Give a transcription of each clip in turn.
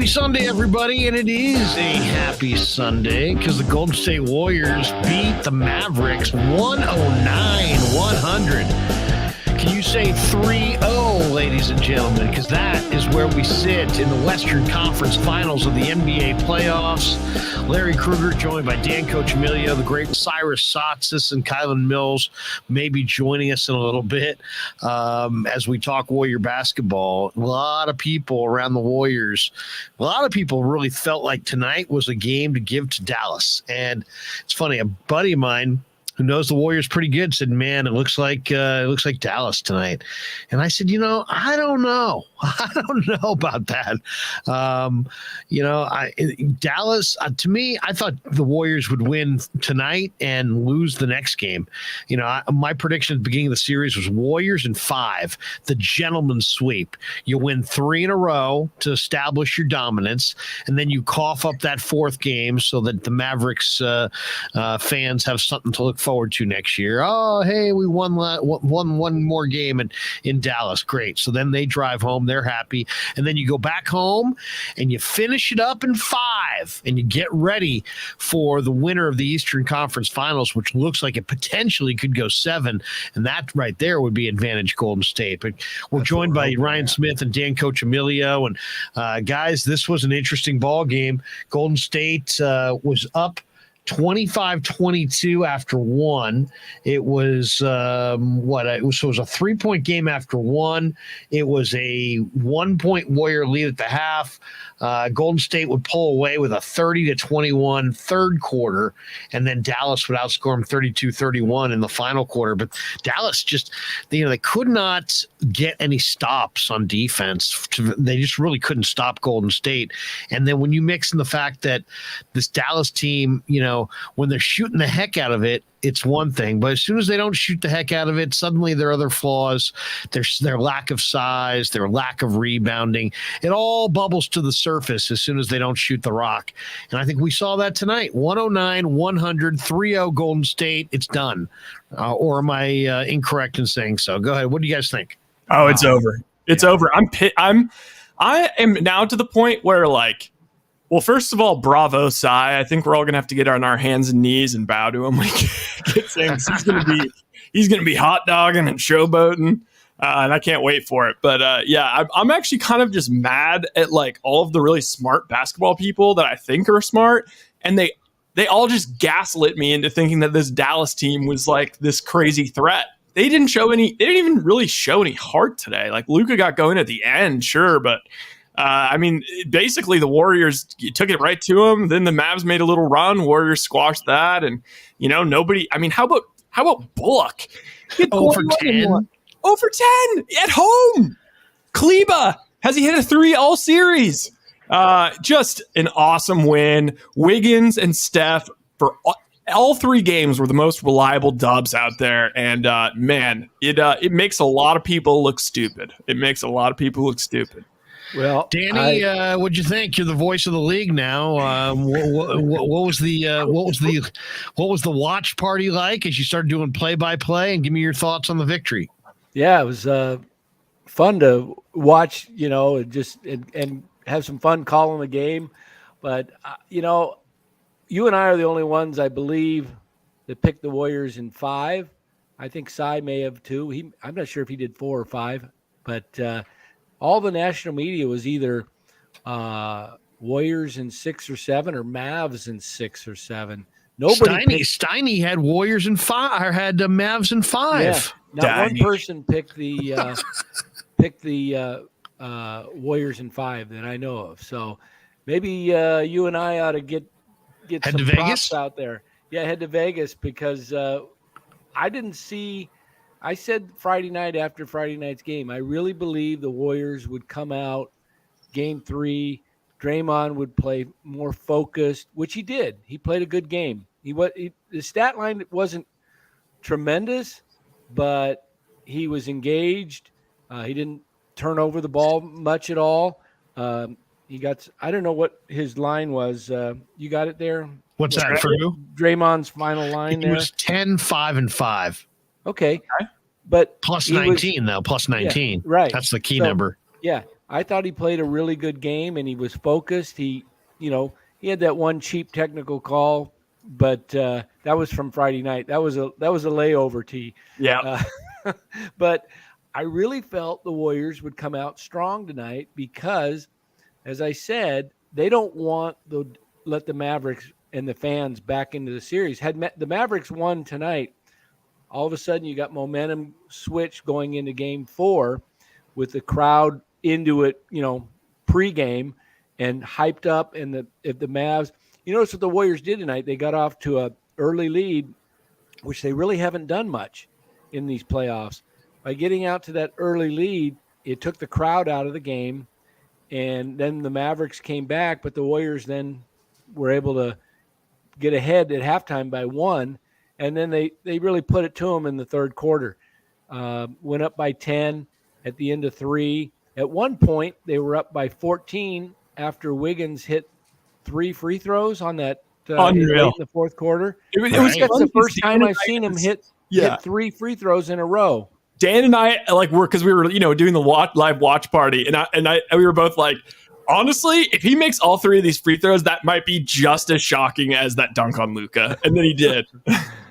Sunday, everybody, and it is a happy Sunday because the Golden State Warriors beat the Mavericks 109-100. Can you say 3-0, ladies and gentlemen? Because that is where we sit in the Western Conference Finals of the NBA playoffs. Larry Krueger joined by Dan Coach Emilio, the great Cyrus Sotsis, and Kylan Mills may be joining us in a little bit as we talk Warrior basketball. A lot of people around the Warriors, a lot of people really felt like tonight was a game to give to Dallas. And it's funny, a buddy of mine who knows the Warriors pretty good said, man, it looks like Dallas tonight. And I said, I don't know. I don't know about that. Dallas, to me, I thought the Warriors would win tonight and lose the next game. My prediction at the beginning of the series was Warriors in 5, the gentleman's sweep. You win 3 in a row to establish your dominance, and then you cough up that 4th game so that the Mavericks fans have something to look forward to next year. Oh, hey, we won one more game in Dallas. Great. So then they drive home. They're happy. And then you go back home and you finish it up in 5 and you get ready for the winner of the Eastern Conference Finals, which looks like it potentially could go 7. And that right there would be advantage Golden State. But we're joined by Ryan Smith and Dan Coach Emilio. And guys, this was an interesting ball game. Golden State was up 25-22 after 1. It was it was a 3-point game after 1. It was a 1-point Warrior lead at the half. Golden State would pull away with a 30-21 third quarter, and then Dallas would outscore them 32-31 in the final quarter. But Dallas just, they could not get any stops on defense. They just really couldn't stop Golden State. And then when you mix in the fact that this Dallas team, when they're shooting the heck out of it, it's one thing, but as soon as they don't shoot the heck out of it, suddenly there are other flaws. There's their lack of size, their lack of rebounding. It all bubbles to the surface as soon as they don't shoot the rock. And I think we saw that tonight. 109-100, 3-0 Golden State. It's done. Or am I incorrect in saying so? Go ahead. What do you guys think? Oh, it's over. It's over. I am now to the point where, well, first of all, bravo, Cy. I think we're all gonna have to get on our hands and knees and bow to him. He's gonna be hot dogging and showboating, and I can't wait for it. But I'm actually kind of just mad at all of the really smart basketball people that I think are smart, and they all just gaslit me into thinking that this Dallas team was this crazy threat. They didn't even really show any heart today. Luka got going at the end, sure, but. Basically the Warriors took it right to them. Then the Mavs made a little run. Warriors squashed that, and nobody. How about Bullock? 0 for 10. 0 for 10 at home. Kleba, has he hit a 3 all series? Just an awesome win. Wiggins and Steph for all 3 games were the most reliable dubs out there, and it makes a lot of people look stupid. Well, Danny, what'd you think? You're the voice of the league now. What was the watch party like as you started doing play-by-play? And give me your thoughts on the victory. Yeah, it was fun to watch. And have some fun calling the game. But you and I are the only ones, I believe, that picked the Warriors in 5. I think Cy may have too. I'm not sure if he did 4 or 5, but. All the national media was either Warriors in 6 or 7 or Mavs in 6 or 7. Nobody. Steiny had Warriors in 5. Or had the Mavs in 5. Yeah, not one person picked the Warriors in 5 that I know of. So maybe you and I ought to get some props out there. Yeah, head to Vegas because I didn't see. I said Friday night after Friday night's game, I really believe the Warriors would come out game 3. Draymond would play more focused, which he did. He played a good game. The stat line wasn't tremendous, but he was engaged. He didn't turn over the ball much at all. He got, I don't know what his line was. You got it there? What's that for you? Draymond's final line there? It was 10, 5, and 5. Okay. But plus 19 though, plus 19. Yeah, right. That's the key number. Yeah. I thought he played a really good game and he was focused. He had that one cheap technical call, but that was from Friday night. That was a layover tee. Yeah. But I really felt the Warriors would come out strong tonight because, as I said, they don't want to let the Mavericks and the fans back into the series. Had the Mavericks won tonight, all of a sudden you got momentum switch going into Game 4 with the crowd into it, pregame and hyped up. And if the Mavs, notice what the Warriors did tonight. They got off to a early lead, which they really haven't done much in these playoffs. By getting out to that early lead, it took the crowd out of the game, and then the Mavericks came back, but the Warriors then were able to get ahead at halftime by 1, and then they really put it to them in the third quarter. Went up by 10 at the end of 3. At one point, they were up by 14 after Wiggins hit 3 free throws on that late in the fourth quarter. That's the first time I've seen him hit 3 free throws in a row. Dan and I because we were doing the live watch party, and we were both like, honestly, if he makes all 3 of these free throws, that might be just as shocking as that dunk on Luka, and then he did.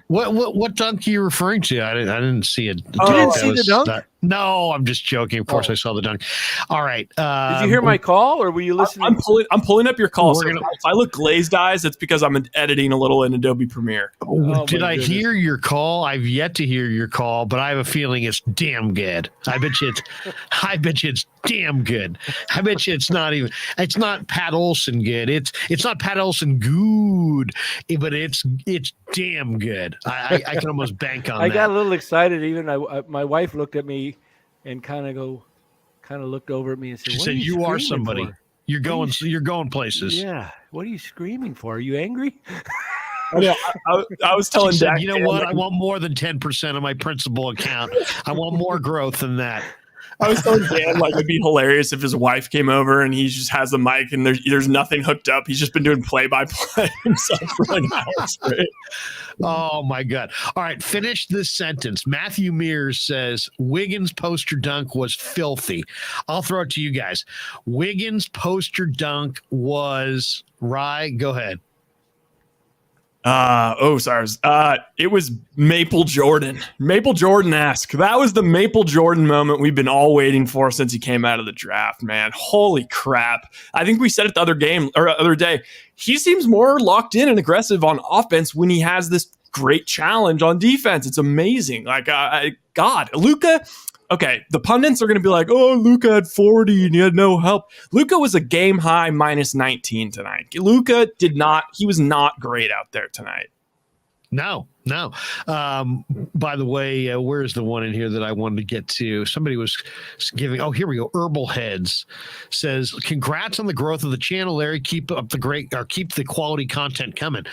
What dunk are you referring to? I didn't see it. You didn't see the dunk? No, I'm just joking. Of course, I saw the dunk. All right. Did you hear my call, or were you listening? I'm pulling up your call. So if I look glazed eyes, it's because I'm editing a little in Adobe Premiere. Did I hear your call? I've yet to hear your call, but I have a feeling it's damn good. I bet you it's damn good. I bet you it's not Pat Olson good. It's not Pat Olson good, but it's damn good. I can almost bank on that. I got a little excited. Even my wife looked at me and kind of looked over at me and said, she said, "You are somebody. For? You're going places." Yeah. What are you screaming for? Are you angry? I was telling Jack, you know what? I want more than 10% of my principal account. I want more growth than that. I was telling Dan, it'd be hilarious if his wife came over and he just has a mic and there's nothing hooked up. He's just been doing play-by-play himself for an hour straight. Oh, my God. All right, finish this sentence. Matthew Mears says, Wiggins' poster dunk was filthy. I'll throw it to you guys. Wiggins' poster dunk was, Rye, go ahead. It was Maple Jordan-esque. That was the Maple Jordan moment we've been all waiting for since he came out of the draft, man. Holy crap. I think we said it the other day. He seems more locked in and aggressive on offense when he has this great challenge on defense. It's amazing. God, Luka. Okay, the pundits are going to be like, oh, Luka had 40 and he had no help. Luka was a game high minus 19 tonight. Luka he was not great out there tonight. No. By the way, where's the one in here that I wanted to get to? Somebody was giving, here we go. Herbal Heads says, congrats on the growth of the channel, Larry. Keep up keep the quality content coming.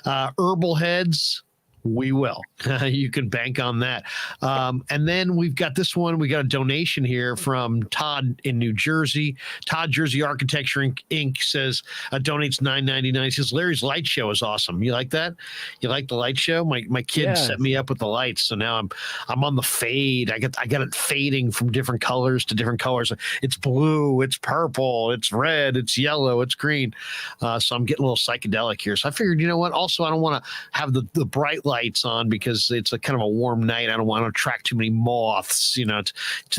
Herbal Heads, we will. You can bank on that. And then we've got this one. We got a donation here from Todd in New Jersey. Todd Jersey Architecture Inc. says donates $9.99. He says Larry's light show is awesome. You like that? You like the light show? My kid set me up with the lights, so now I'm on the fade. I got it fading from different colors to different colors. It's blue, it's purple, it's red, it's yellow, it's green. So I'm getting a little psychedelic here. So I figured, you know what? Also, I don't want to have the bright lights on because it's a kind of a warm night. I don't want to attract too many moths, to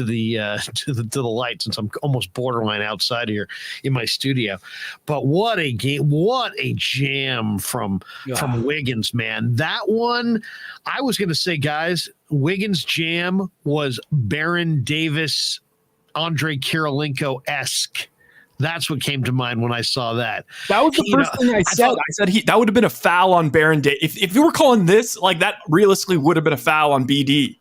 the light, since I'm almost borderline outside here in my studio. But what a game! What a jam from Wiggins, man. That one, I was going to say, guys, Wiggins' jam was Baron Davis, Andre Kirilenko-esque. That's what came to mind when I saw that. That was the first thing I said. I said that would have been a foul on Baron Davis. If you were calling this, that realistically would have been a foul on BD.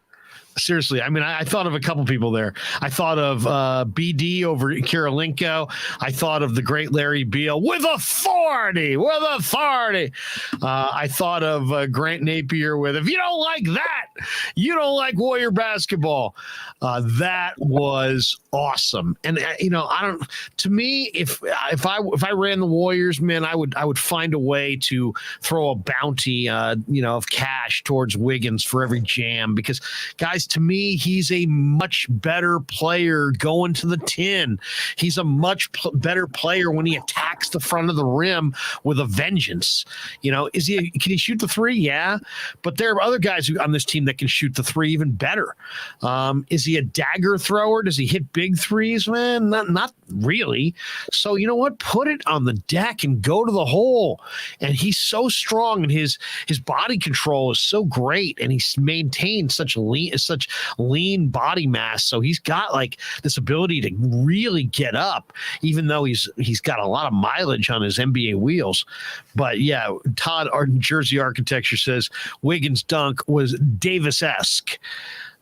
Seriously, I mean, I thought of a couple people there. I thought of BD over Kirilenko. I thought of the great Larry Beal with authority. I thought of Grant Napier with, if you don't like that, you don't like Warrior basketball. That was awesome. And I don't. To me, if I ran the Warriors, man, I would find a way to throw a bounty, of cash towards Wiggins for every jam, because guys, to me, he's a much better player going to the 10. He's a much better player when he attacks the front of the rim with a vengeance. Can he shoot the three? Yeah, but there are other guys on this team that can shoot the three even better. Is he a dagger thrower? Does he hit big threes? Man, not really. So you know what? Put it on the deck and go to the hole. And he's so strong, and his body control is so great, and he's maintained such lean body mass. So he's got like this ability to really get up, even though he's got a lot of mileage on his NBA wheels. But yeah, Todd Jersey Architecture says Wiggins' dunk was Davis-esque.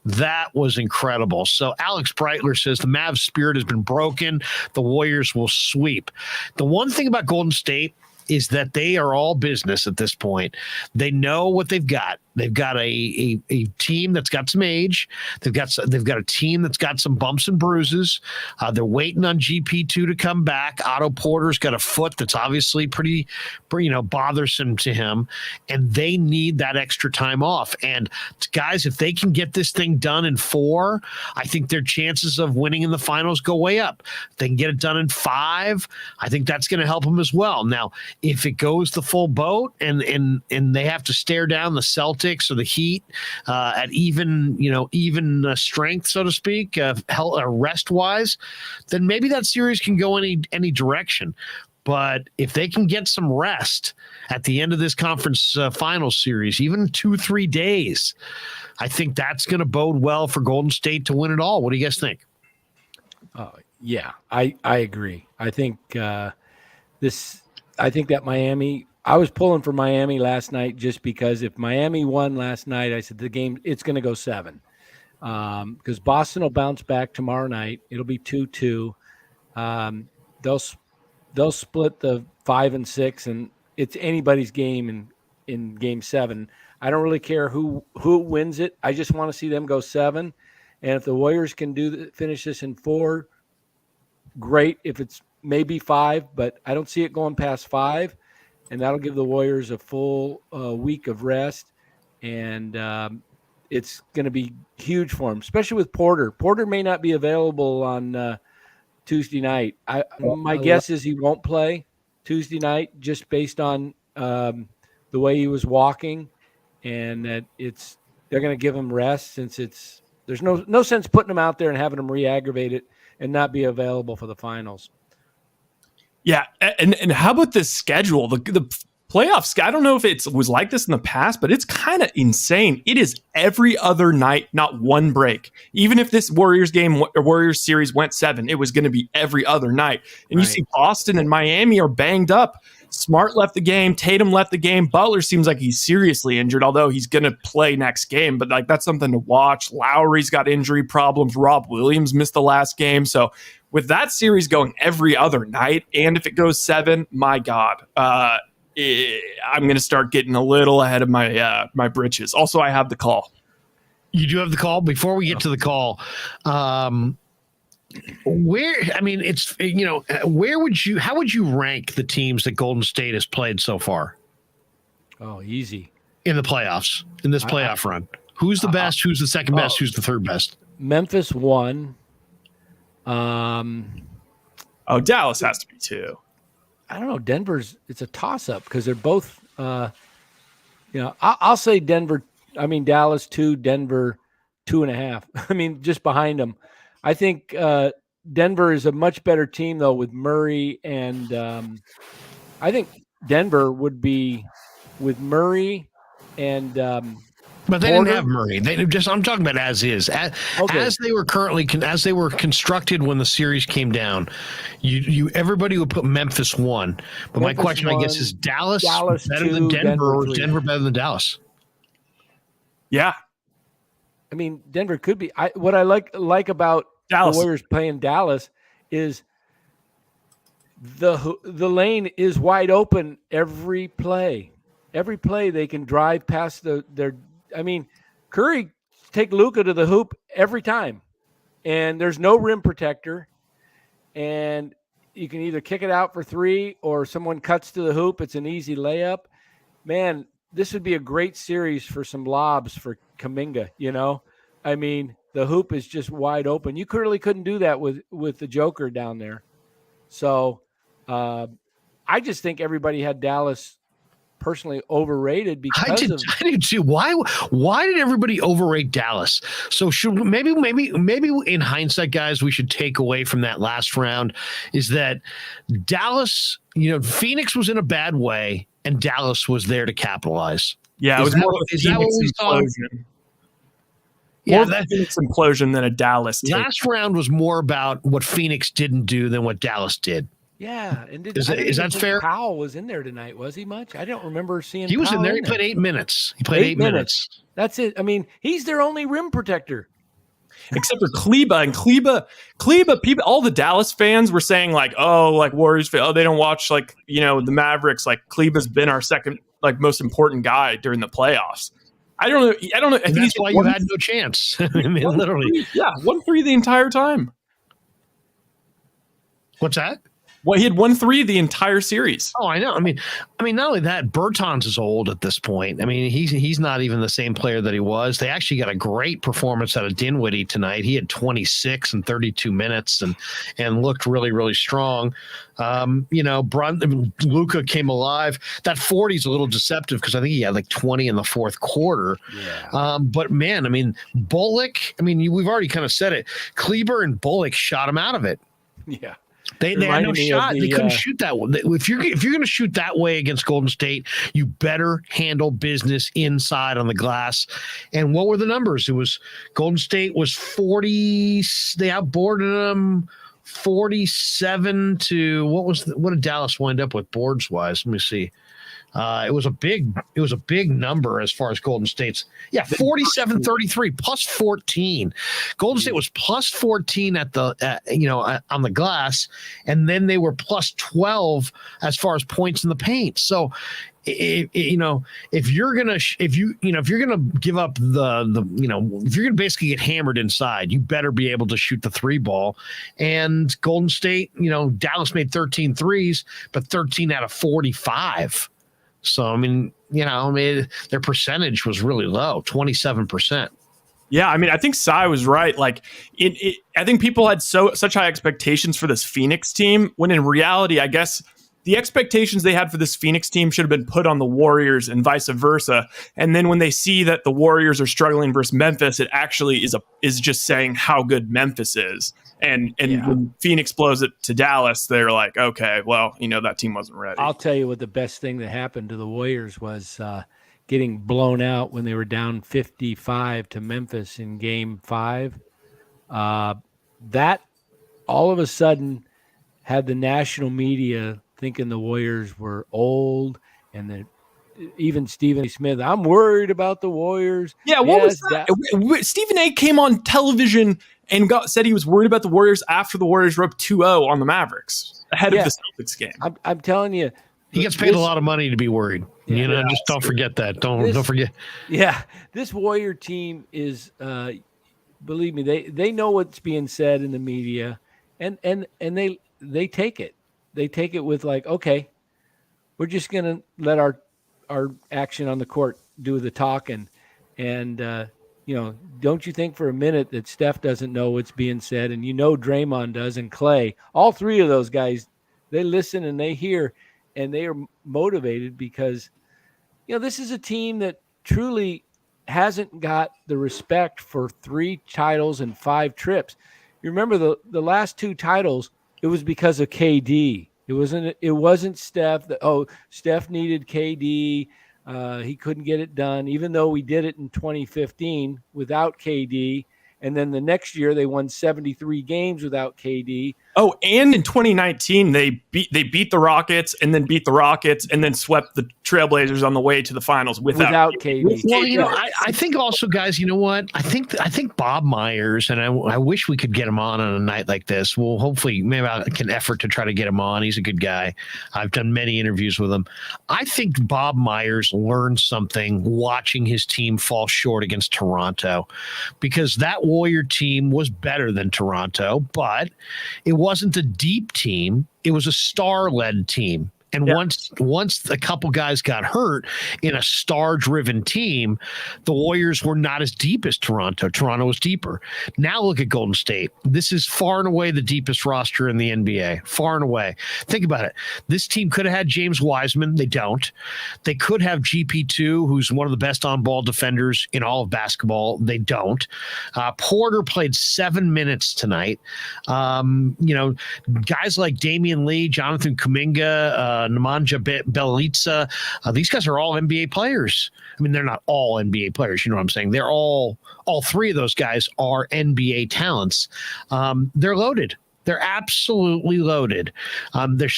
That was incredible. So Alex Breitler says the Mavs spirit has been broken. The Warriors will sweep. The one thing about Golden State is that they are all business at this point. They know what they've got. They've got a team that's got some age. They've got a team that's got some bumps and bruises. They're waiting on GP2 to come back. Otto Porter's got a foot that's obviously pretty bothersome to him, and they need that extra time off. And guys, if they can get this thing done in 4, I think their chances of winning in the finals go way up. If they can get it done in 5, I think that's going to help them as well. Now, if it goes the full boat and they have to stare down the Celtics or the Heat at even strength, so to speak, rest wise, then maybe that series can go any direction. But if they can get some rest at the end of this conference finals series, even 2-3 days, I think that's going to bode well for Golden State to win it all. What do you guys think? Yeah, I agree. I think that Miami, I was pulling for Miami last night just because if Miami won last night, I said the game, it's going to go 7. Because Boston will bounce back tomorrow night. It'll be 2-2. They'll split the 5 and 6, and it's anybody's game in game 7. I don't really care who wins it. I just want to see them go 7. And if the Warriors can finish this in 4, great. If it's maybe 5, but I don't see it going past 5, and that'll give the Warriors a full week of rest, and it's going to be huge for them, especially with Porter. Porter may not be available on Tuesday night. My guess is he won't play Tuesday night just based on the way he was walking, and that they're going to give him rest since there's no sense putting him out there and having him re-aggravate it and not be available for the finals. Yeah, and how about this schedule? The playoffs, I don't know if it was like this in the past, but it's kind of insane. It is every other night, not one break. Even if this Warriors game or Warriors series went 7, it was going to be every other night. And You see Boston and Miami are banged up. Smart left the game. Tatum left the game. Butler seems like he's seriously injured, although he's going to play next game. But that's something to watch. Lowry's got injury problems. Rob Williams missed the last game. So with that series going every other night, and if it goes 7, my God, I'm going to start getting a little ahead of my britches. Also, I have the call. You do have the call? Before we get to the call, where would you rank the teams that Golden State has played so far? Oh, easy. In the playoffs, in this playoff run. Who's the best? Who's the second best? Who's the third best? Memphis 1. Dallas has to be 2. I don't know. It's a toss-up because they're both, I'll say Dallas 2, Denver 2.5. Just behind them. I think Denver is a much better team, though, with Murray. And I think Denver would be with Murray and but they Porter. didn't have Murray. I'm talking about as is. As they were constructed when the series came down, everybody would put Memphis 1. But my question, 1, I guess, is Dallas better 2, than Denver, or is Denver better than Dallas? Yeah. Denver could be. What I like about Dallas. The Warriors playing Dallas is the lane is wide open every play. Every play they can drive past Curry take Luka to the hoop every time. and there's no rim protector, and you can either kick it out for three or someone cuts to the hoop. It's an easy layup. Man, this would be a great series for some lobs for Kuminga, you know? I mean, the hoop is just wide open. You clearly couldn't do that with the Joker down there. So I just think everybody had Dallas personally overrated because I did too. Why did everybody overrate Dallas? So should maybe in hindsight, guys, we should take away from that last round is that Dallas, Phoenix was in a bad way and Dallas was there to capitalize. Yeah, it was more of a Phoenix implosion. More of a Phoenix implosion than a Dallas take. Last round was more about what Phoenix didn't do than what Dallas did. Yeah, and is that fair? Powell was in there tonight, was he much? I don't remember seeing. He was Powell in there. He played 8 minutes. He played 8 minutes. That's it. I mean, he's their only rim protector, except for Kleber. And Kleber. People, all the Dallas fans were saying like, "Oh, like Warriors, they don't watch like the Mavericks. Like Kleber's been our second like most important guy during the playoffs." I don't know. I think that's why you had no chance. I mean, literally, 1-3 the entire time. What's that? Well, he had 1-3 the entire series. Oh, I know. I mean, not only that, Bertans is old at this point. I mean, he's not even the same player that he was. They actually got a great performance out of Dinwiddie tonight. He had 26 and 32 minutes and looked really, really strong. Luka came alive. That 40 is a little deceptive because I think he had like 20 in the fourth quarter. Yeah. But man, I mean, Bullock. I mean, we've already kind of said it. Kleber and Bullock shot him out of it. Yeah. They had no shot. They couldn't shoot that one. If you're going to shoot that way against Golden State, you better handle business inside on the glass. And what were the numbers? It was Golden State was 40. They outboarded them 47 to what did Dallas wind up with boards wise? Let me see. It was a big number as far as Golden State's. Yeah, 47-33 plus 14. Golden State was plus 14 at the on the glass, and then they were plus 12 as far as points in the paint. So if you're gonna give up if you're gonna basically get hammered inside, you better be able to shoot the three ball. And Golden State, Dallas made 13 threes, but 13 out of 45. So, I mean, their percentage was really low, 27%. Yeah, I mean, I think Cy was right. Like, I think people had such high expectations for this Phoenix team, when in reality, I guess the expectations they had for this Phoenix team should have been put on the Warriors and vice versa. And then when they see that the Warriors are struggling versus Memphis, it actually is just saying how good Memphis is. And when Phoenix blows it to Dallas, they're like, okay, well, that team wasn't ready. I'll tell you what the best thing that happened to the Warriors was getting blown out when they were down 55 to Memphis in Game 5. That all of a sudden had the national media thinking the Warriors were old, and even Stephen A. Smith, I'm worried about the Warriors. Yeah, what was that? Stephen A. came on television and said he was worried about the Warriors after the Warriors were up 2-0 on the Mavericks ahead of the Celtics game. I'm telling you. He gets paid a lot of money to be worried. Just don't forget that. Don't forget. Yeah, this Warrior team is, believe me, they know what's being said in the media, and they take it. They take it with like, okay, we're just gonna let our action on the court do the talking, and don't you think for a minute that Steph doesn't know what's being said, and Draymond does, and Clay, all three of those guys, they listen and they hear, and they are motivated because this is a team that truly hasn't got the respect for 3 titles and 5 trips. You remember the last 2 titles, it was because of KD. It wasn't Steph. Steph needed KD. He couldn't get it done, even though we did it in 2015 without KD. And then the next year they won 73 games without KD. Oh, and in 2019, they beat the Rockets and then beat the Rockets and then swept the Trailblazers on the way to the finals without KD. Well, I think also, guys, you know what? I think Bob Myers, and I wish we could get him on a night like this. Well, hopefully, maybe I can effort to try to get him on. He's a good guy. I've done many interviews with him. I think Bob Myers learned something watching his team fall short against Toronto, because that Warrior team was better than Toronto, but it wasn't a deep team. It was a star-led team. And once a couple guys got hurt in a star-driven team, the Warriors were not as deep as Toronto. Toronto was deeper. Now look at Golden State. This is far and away the deepest roster in the NBA. Far and away. Think about it. This team could have had James Wiseman. They don't. They could have GP2, who's one of the best on-ball defenders in all of basketball. They don't. Porter played 7 minutes tonight. Guys like Damian Lee, Jonathan Kuminga, Nemanja Bjelica, these guys are all NBA players. I mean, they're not all NBA players. You know what I'm saying? They're all three of those guys are NBA talents. They're loaded. They're absolutely loaded.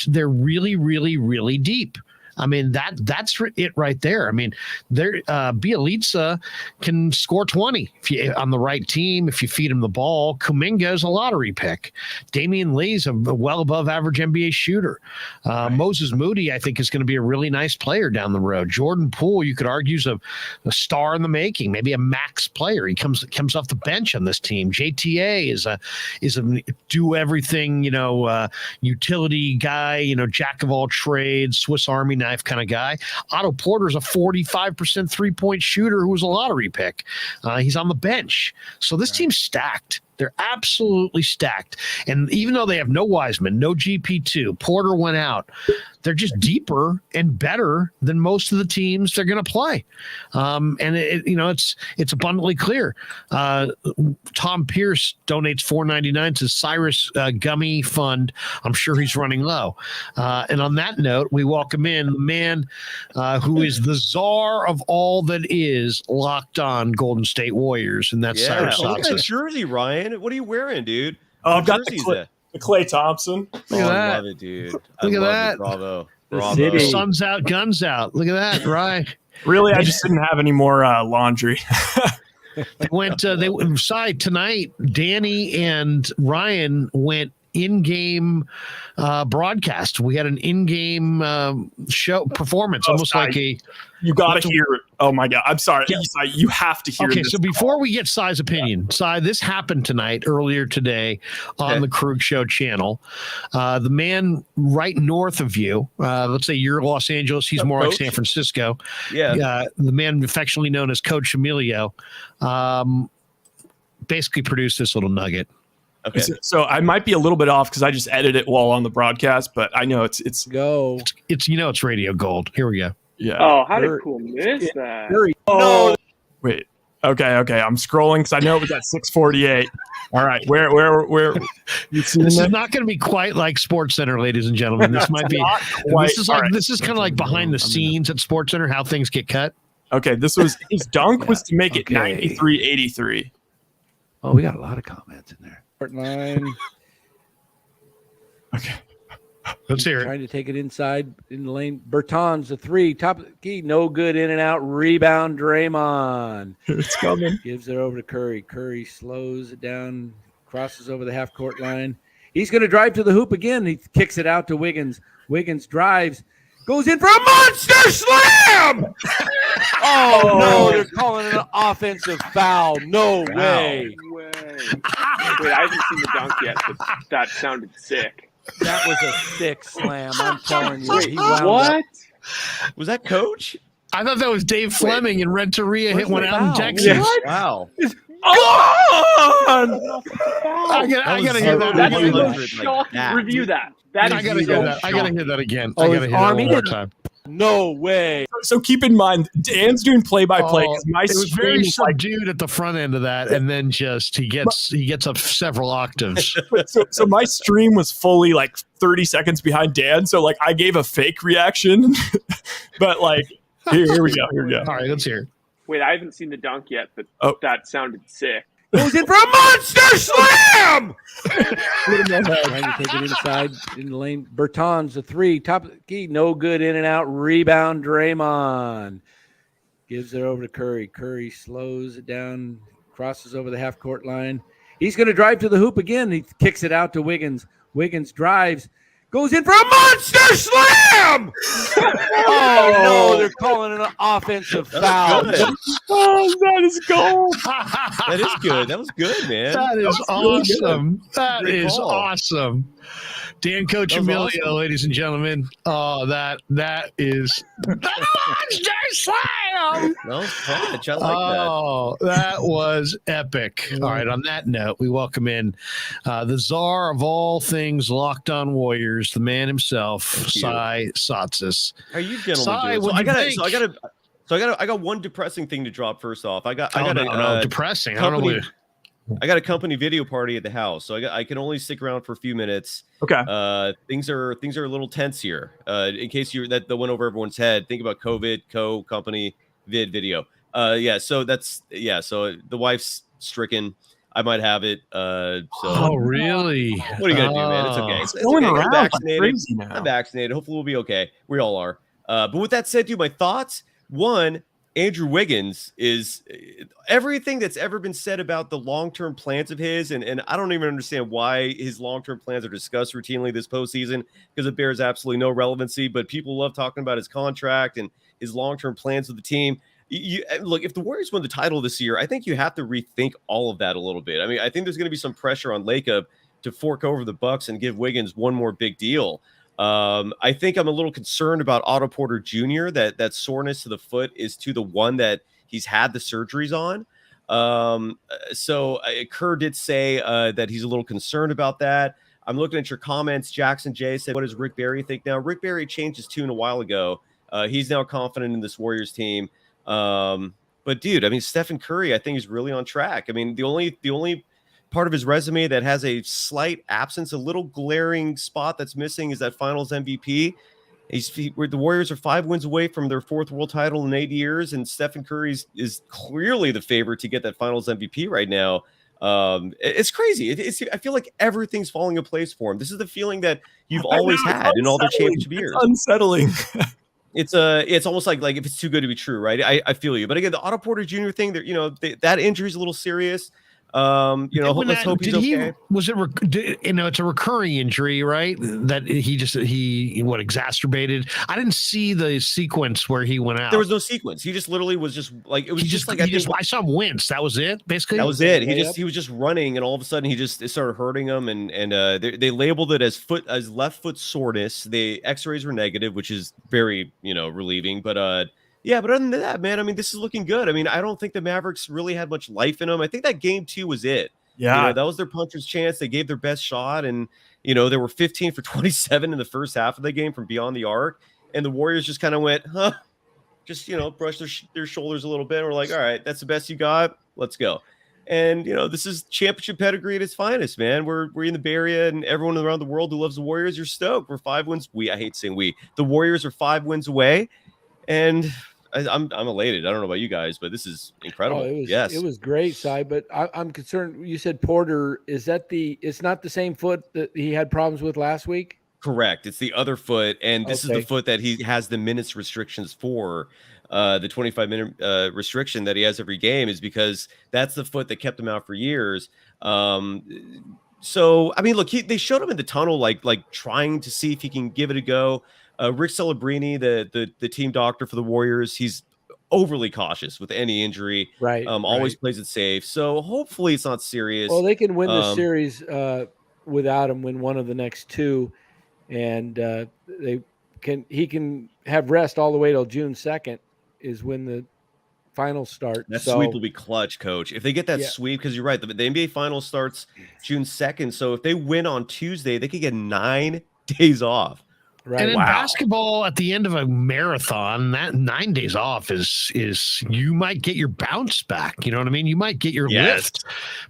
They're really, really, really deep. I mean, that's it right there. I mean, Bjelica can score 20 if you on the right team, if you feed him the ball. Kuminga is a lottery pick. Damian Lee's a well above average NBA shooter. Moses Moody, I think, is going to be a really nice player down the road. Jordan Poole, you could argue, is a star in the making, maybe a max player. He comes off the bench on this team. JTA is a do everything, utility guy, jack of all trades, Swiss Army knife kind of guy. Otto Porter's a 45% three-point shooter who was a lottery pick. He's on the bench. So this team's stacked. They're absolutely stacked. And even though they have no Wiseman, no GP2, Porter went out, they're just deeper and better than most of the teams they're going to play. And it's abundantly clear. Tom Pierce donates $4.99 to Cyrus Gummy Fund. I'm sure he's running low. And on that note, we welcome in the man who is the czar of all that is Locked On Golden State Warriors, and that's Cyrus Look at that Soxis. jersey, Ryan. What are you wearing, dude? Oh, I've got the Klay Thompson. Look at that. I love it, dude. Look at that. It. Bravo. City. Sun's out, guns out. Look at that, right? Really, I just didn't have any more laundry. They went tonight. Danny and Ryan went in-game broadcast. We had an in-game show performance, almost like a. You got to hear it. Oh my God! I'm sorry. Yeah. You have to hear. Okay, this so before we get Cy's opinion, Cy, this happened tonight, earlier today, on the Krueg Show channel. The man right north of you, let's say you're Los Angeles, he's more Coach? Like San Francisco. Yeah. The man affectionately known as Coach Emilio, basically produced this little nugget. Okay. So I might be a little bit off because I just edited it while on the broadcast, but I know it's go. It's radio gold. Here we go. Yeah. Oh, how did Cool miss that? No. Wait. Okay. I'm scrolling because I know it was at 6:48. All right. Where? This is not going to be quite like SportsCenter, ladies and gentlemen. This might be. This is kind of like behind the scenes at SportsCenter, how things get cut. Okay. His dunk was to make it 93-83. Oh, we got a lot of comments in there. Line. Okay. Let's hear it. Trying to take it inside in the lane. Bertans, the three, top of the key, no good, in and out. Rebound, Draymond. It's coming. Gives it over to Curry. Curry slows it down, crosses over the half-court line. He's going to drive to the hoop again. He kicks it out to Wiggins. Wiggins drives, goes in for a monster slam! Oh, no, they're calling it an offensive foul. No way. Wait, I haven't seen the dunk yet, but that sounded sick. That was a sick slam, I'm telling you. Wait, what? Was that Coach? I thought that was Dave Fleming and Renteria hit one out in Texas. Yeah. Wow. On! I gotta hear that. That's the Like most shock. that. Review that. That I is gotta so hear that. I gotta shocking. hear that again. Oh, I gotta his hear that arm, one he more did- time. No way. So keep in mind, Dan's doing play-by-play because my It was screen very is like. subdued at the front end of that, and then just he gets up several octaves. So my stream was fully like 30 seconds behind Dan, so like I gave a fake reaction, but like here we go. All right, let's hear it. Wait, I haven't seen the dunk yet, but Oh. that sounded sick. Goes in for a monster slam. Trying to take it inside in the lane. Bertans, a three. Top of the key. No good. In and out. Rebound. Draymond. Gives it over to Curry. Curry slows it down. Crosses over the half-court line. He's going to drive to the hoop again. He kicks it out to Wiggins. Wiggins drives. Goes in for a monster slam! Oh, no, they're calling an offensive foul. Oh, that is gold. That is good. That was good, man. That is awesome. That Great is call. awesome. Dan Coach That was Emilio, awesome. ladies and gentlemen. Oh, that is the monster slam. No, punch. I like that. Oh, that was epic. All right. On that note, we welcome in the czar of all things Locked On Warriors, the man himself, Cy Sotzis. How are you gentlemen Cy, doing? what'd you think? I got one depressing thing to drop first off. I got depressing. I don't know. I got a company video party at the house, so I can only stick around for a few minutes. Okay. Things are a little tense here. In case that went over everyone's head, think about COVID, company, video. So the wife's stricken. I might have it. Oh, really? What are you gonna do, man? It's okay. It's going okay. around I'm like vaccinated. crazy now. I'm vaccinated. Hopefully we'll be okay. We all are. But with that said, dude, my thoughts. One, Andrew Wiggins is everything that's ever been said about the long-term plans of his, and I don't even understand why his long-term plans are discussed routinely this postseason, because it bears absolutely no relevancy, but people love talking about his contract and his long-term plans with the team. Look, if the Warriors win the title this year, I think you have to rethink all of that a little bit. I mean, I think there's going to be some pressure on Lacob to fork over the Bucks and give Wiggins one more big deal. I think I'm a little concerned about Otto Porter Jr. That soreness to the foot is to the one that he's had the surgeries on. Kerr did say that he's a little concerned about that. I'm looking at your comments. Jackson J said, what does Rick Barry think now? Rick Barry changed his tune a while ago. He's now confident in this Warriors team. But dude, I mean, Stephen Curry, I think is really on track. I mean, the only part of his resume that has a slight absence, a little glaring spot that's missing is that Finals MVP. The Warriors are 5 wins away from their 4th world title in 8 years, and Stephen Curry is clearly the favorite to get that Finals MVP right now. It's crazy. I feel like everything's falling in place for him. This is the feeling that you've always had in all their championship years. It's unsettling. It's almost like if it's too good to be true, right? I feel you. But again, the Otto Porter Jr. thing, that injury is a little serious. Let's hope he's okay. It's a recurring injury, right? That he exacerbated. I didn't see the sequence where he went out. There was no sequence. He just literally was just like, it was I saw him wince. That was it, basically. That was it. He was just running, and all of a sudden it started hurting him, and they labeled it as left foot soreness. The X-rays were negative, which is very relieving, but yeah, but other than that, man, I mean, this is looking good. I mean, I don't think the Mavericks really had much life in them. I think that game 2 was it. Yeah. That was their puncher's chance. They gave their best shot, and, they were 15 for 27 in the first half of the game from beyond the arc, and the Warriors just kind of went, just, brushed their shoulders a little bit. We're like, all right, that's the best you got. Let's go. And, this is championship pedigree at its finest, man. We're in the Bay Area, and everyone around the world who loves the Warriors, you're stoked. We're 5 wins. I hate saying we. The Warriors are 5 wins away, and I'm elated. I don't know about you guys, but this is incredible. It was great, Cy. But I'm concerned. You said Porter. Is that it's not the same foot that he had problems with last week? Correct. It's the other foot, and this is the foot that he has the minutes restrictions for. The 25-minute restriction that he has every game is because that's the foot that kept him out for years. So I mean, look, they showed him in the tunnel, like trying to see if he can give it a go. Rick Celebrini, the team doctor for the Warriors, he's overly cautious with any injury. Right. Always plays it safe. So hopefully it's not serious. Well, they can win the series without him, win one of the next 2, and he can have rest all the way till June 2nd is when the finals start. That sweep will be clutch, Coach. If they get that sweep, because you're right, the NBA finals starts June 2nd. So if they win on Tuesday, they could get 9 days off. Right. And in basketball, at the end of a marathon, that 9 days off is you might get your bounce back. You know what I mean? You might get your lift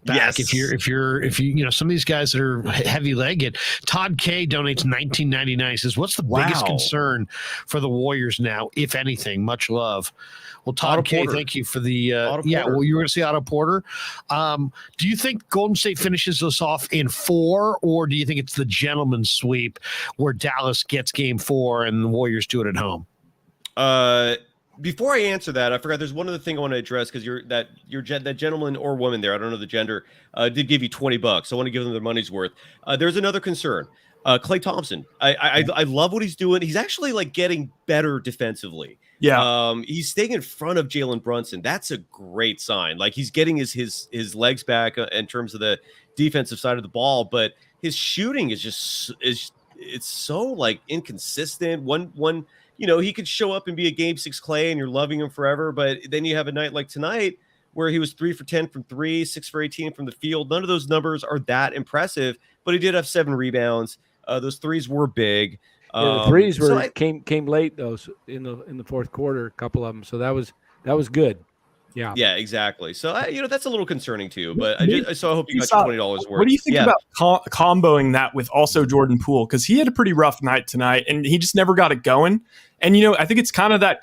back if you some of these guys that are heavy legged. Todd K donates $19.99. He says, "What's the biggest concern for the Warriors now, if anything?" Much love. Well, Todd K, thank you for the you were going to see Otto Porter. Do you think Golden State finishes this off in 4, or do you think it's the gentleman's sweep where Dallas gets game 4 and the Warriors do it at home? Before I answer that, I forgot there's one other thing I want to address, because that gentleman or woman there, I don't know the gender, did give you $20. I want to give them their money's worth. There's another concern. Klay Thompson. I love what he's doing. He's actually like getting better defensively. Yeah. He's staying in front of Jalen Brunson. That's a great sign. Like, he's getting his legs back in terms of the defensive side of the ball, but his shooting is it's so like inconsistent. One, he could show up and be a game 6 Klay and you're loving him forever, but then you have a night like tonight where he was 3 for 10 from 3, 6 for 18 from the field. None of those numbers are that impressive, but he did have 7 rebounds. Those threes were big. The threes came late though in the fourth quarter, a couple of them. So that was good. Yeah. Yeah, exactly. So that's a little concerning too. But I hope you got your $20 worth. What do you think about comboing that with also Jordan Poole? Because he had a pretty rough night tonight, and he just never got it going. And I think it's kind of that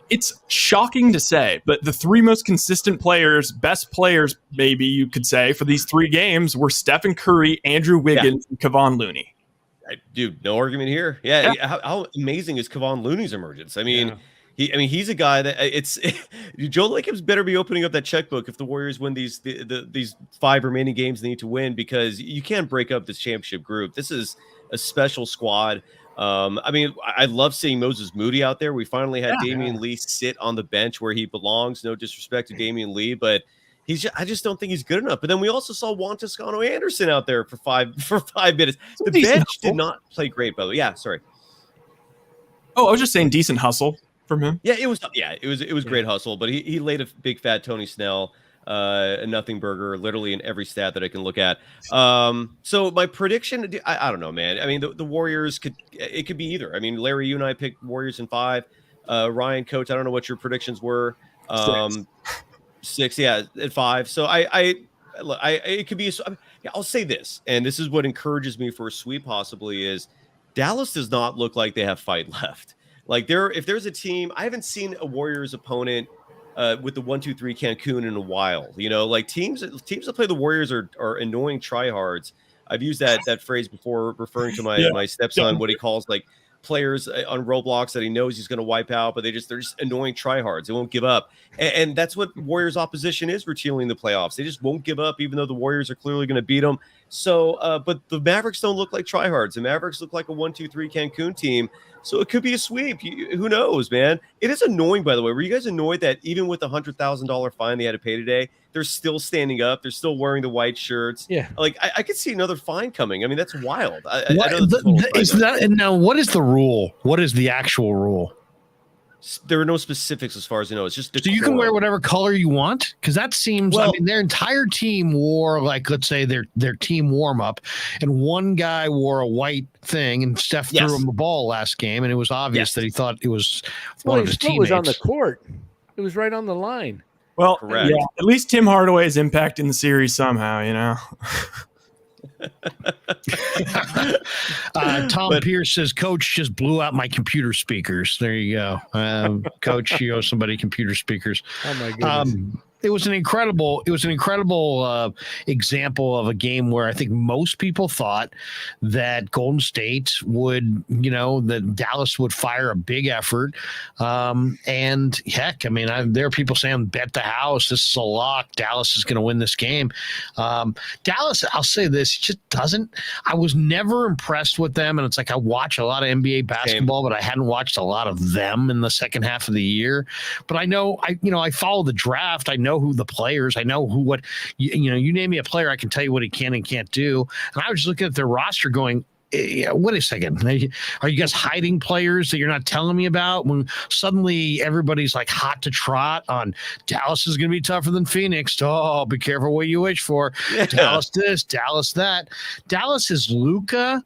it's shocking to say, but the 3 most consistent players, best players, maybe you could say, for these 3 games were Stephen Curry, Andrew Wiggins, and Kevon Looney. Dude, no argument here. Yeah. How amazing is Kevon Looney's emergence? I mean, he's a guy that Joe Lakers better be opening up that checkbook if the Warriors win these 5 remaining games they need to win, because you can't break up this championship group. This is a special squad. I love seeing Moses Moody out there. We finally had Damian Lee sit on the bench where he belongs. No disrespect to Damian Lee, but I just don't think he's good enough. But then we also saw Juan Toscano-Anderson out there for 5 minutes. The bench did not play great, by the way. Yeah, sorry. Oh, I was just saying decent hustle from him. Yeah, it was great hustle, but he laid a big fat Tony Snell, a nothing burger, literally in every stat that I can look at. So my prediction, I don't know, man. I mean, the Warriors could be either. I mean, Larry, you and I picked Warriors in 5. Ryan, Coach, I don't know what your predictions were. 6, yeah, at 5. So it could be. I'll say this, and this is what encourages me for a sweep possibly, is Dallas does not look like they have fight left. Like, if there's a team, I haven't seen a Warriors opponent with the 1-2-3 Cancun in a while. Like teams that play the Warriors are annoying tryhards. I've used that phrase before, referring to my stepson, what he calls like players on Roblox that he knows he's going to wipe out, but they're just annoying tryhards. They won't give up. And that's what Warriors opposition is routinely in the playoffs. They just won't give up, even though the Warriors are clearly going to beat them. So, but the Mavericks don't look like tryhards. The Mavericks look like a 1-2-3 Cancun team. So it could be a sweep. Who knows, man? It is annoying, by the way. Were you guys annoyed that even with the $100,000 fine they had to pay today, they're still standing up? They're still wearing the white shirts. Yeah. Like, I could see another fine coming. I mean, that's wild. Now, what is the rule? What is the actual rule? There are no specifics as far as I know. It's just so you can wear whatever color you want, because that seems. I mean, their entire team wore, like, let's say their team warm up, and one guy wore a white thing, and Steph threw him the ball last game, and it was obvious that he thought it was one of his teammates. Was on the court. It was right on the line. Well, yeah, at least Tim Hardaway is impacting the series somehow, Tom Pierce says, Coach just blew out my computer speakers. There you go. Coach, you owe somebody computer speakers. Oh my goodness. It was an incredible example of a game where I think most people thought that Golden State would, that Dallas would fire a big effort. And heck, I mean, there are people saying, bet the house, this is a lock. Dallas is going to win this game. Dallas, I'll say this, just doesn't. I was never impressed with them. And it's like I watch a lot of NBA basketball, but I hadn't watched a lot of them in the second half of the year. But I know, I follow the draft. I know who the players, I know you name me a player, I can tell you what he can and can't do. And I was just looking at their roster going, wait a second. Are you guys hiding players that you're not telling me about? When suddenly everybody's like hot to trot on Dallas is going to be tougher than Phoenix. Oh, be careful what you wish for. Yeah. Dallas this, Dallas that. Dallas is Luka,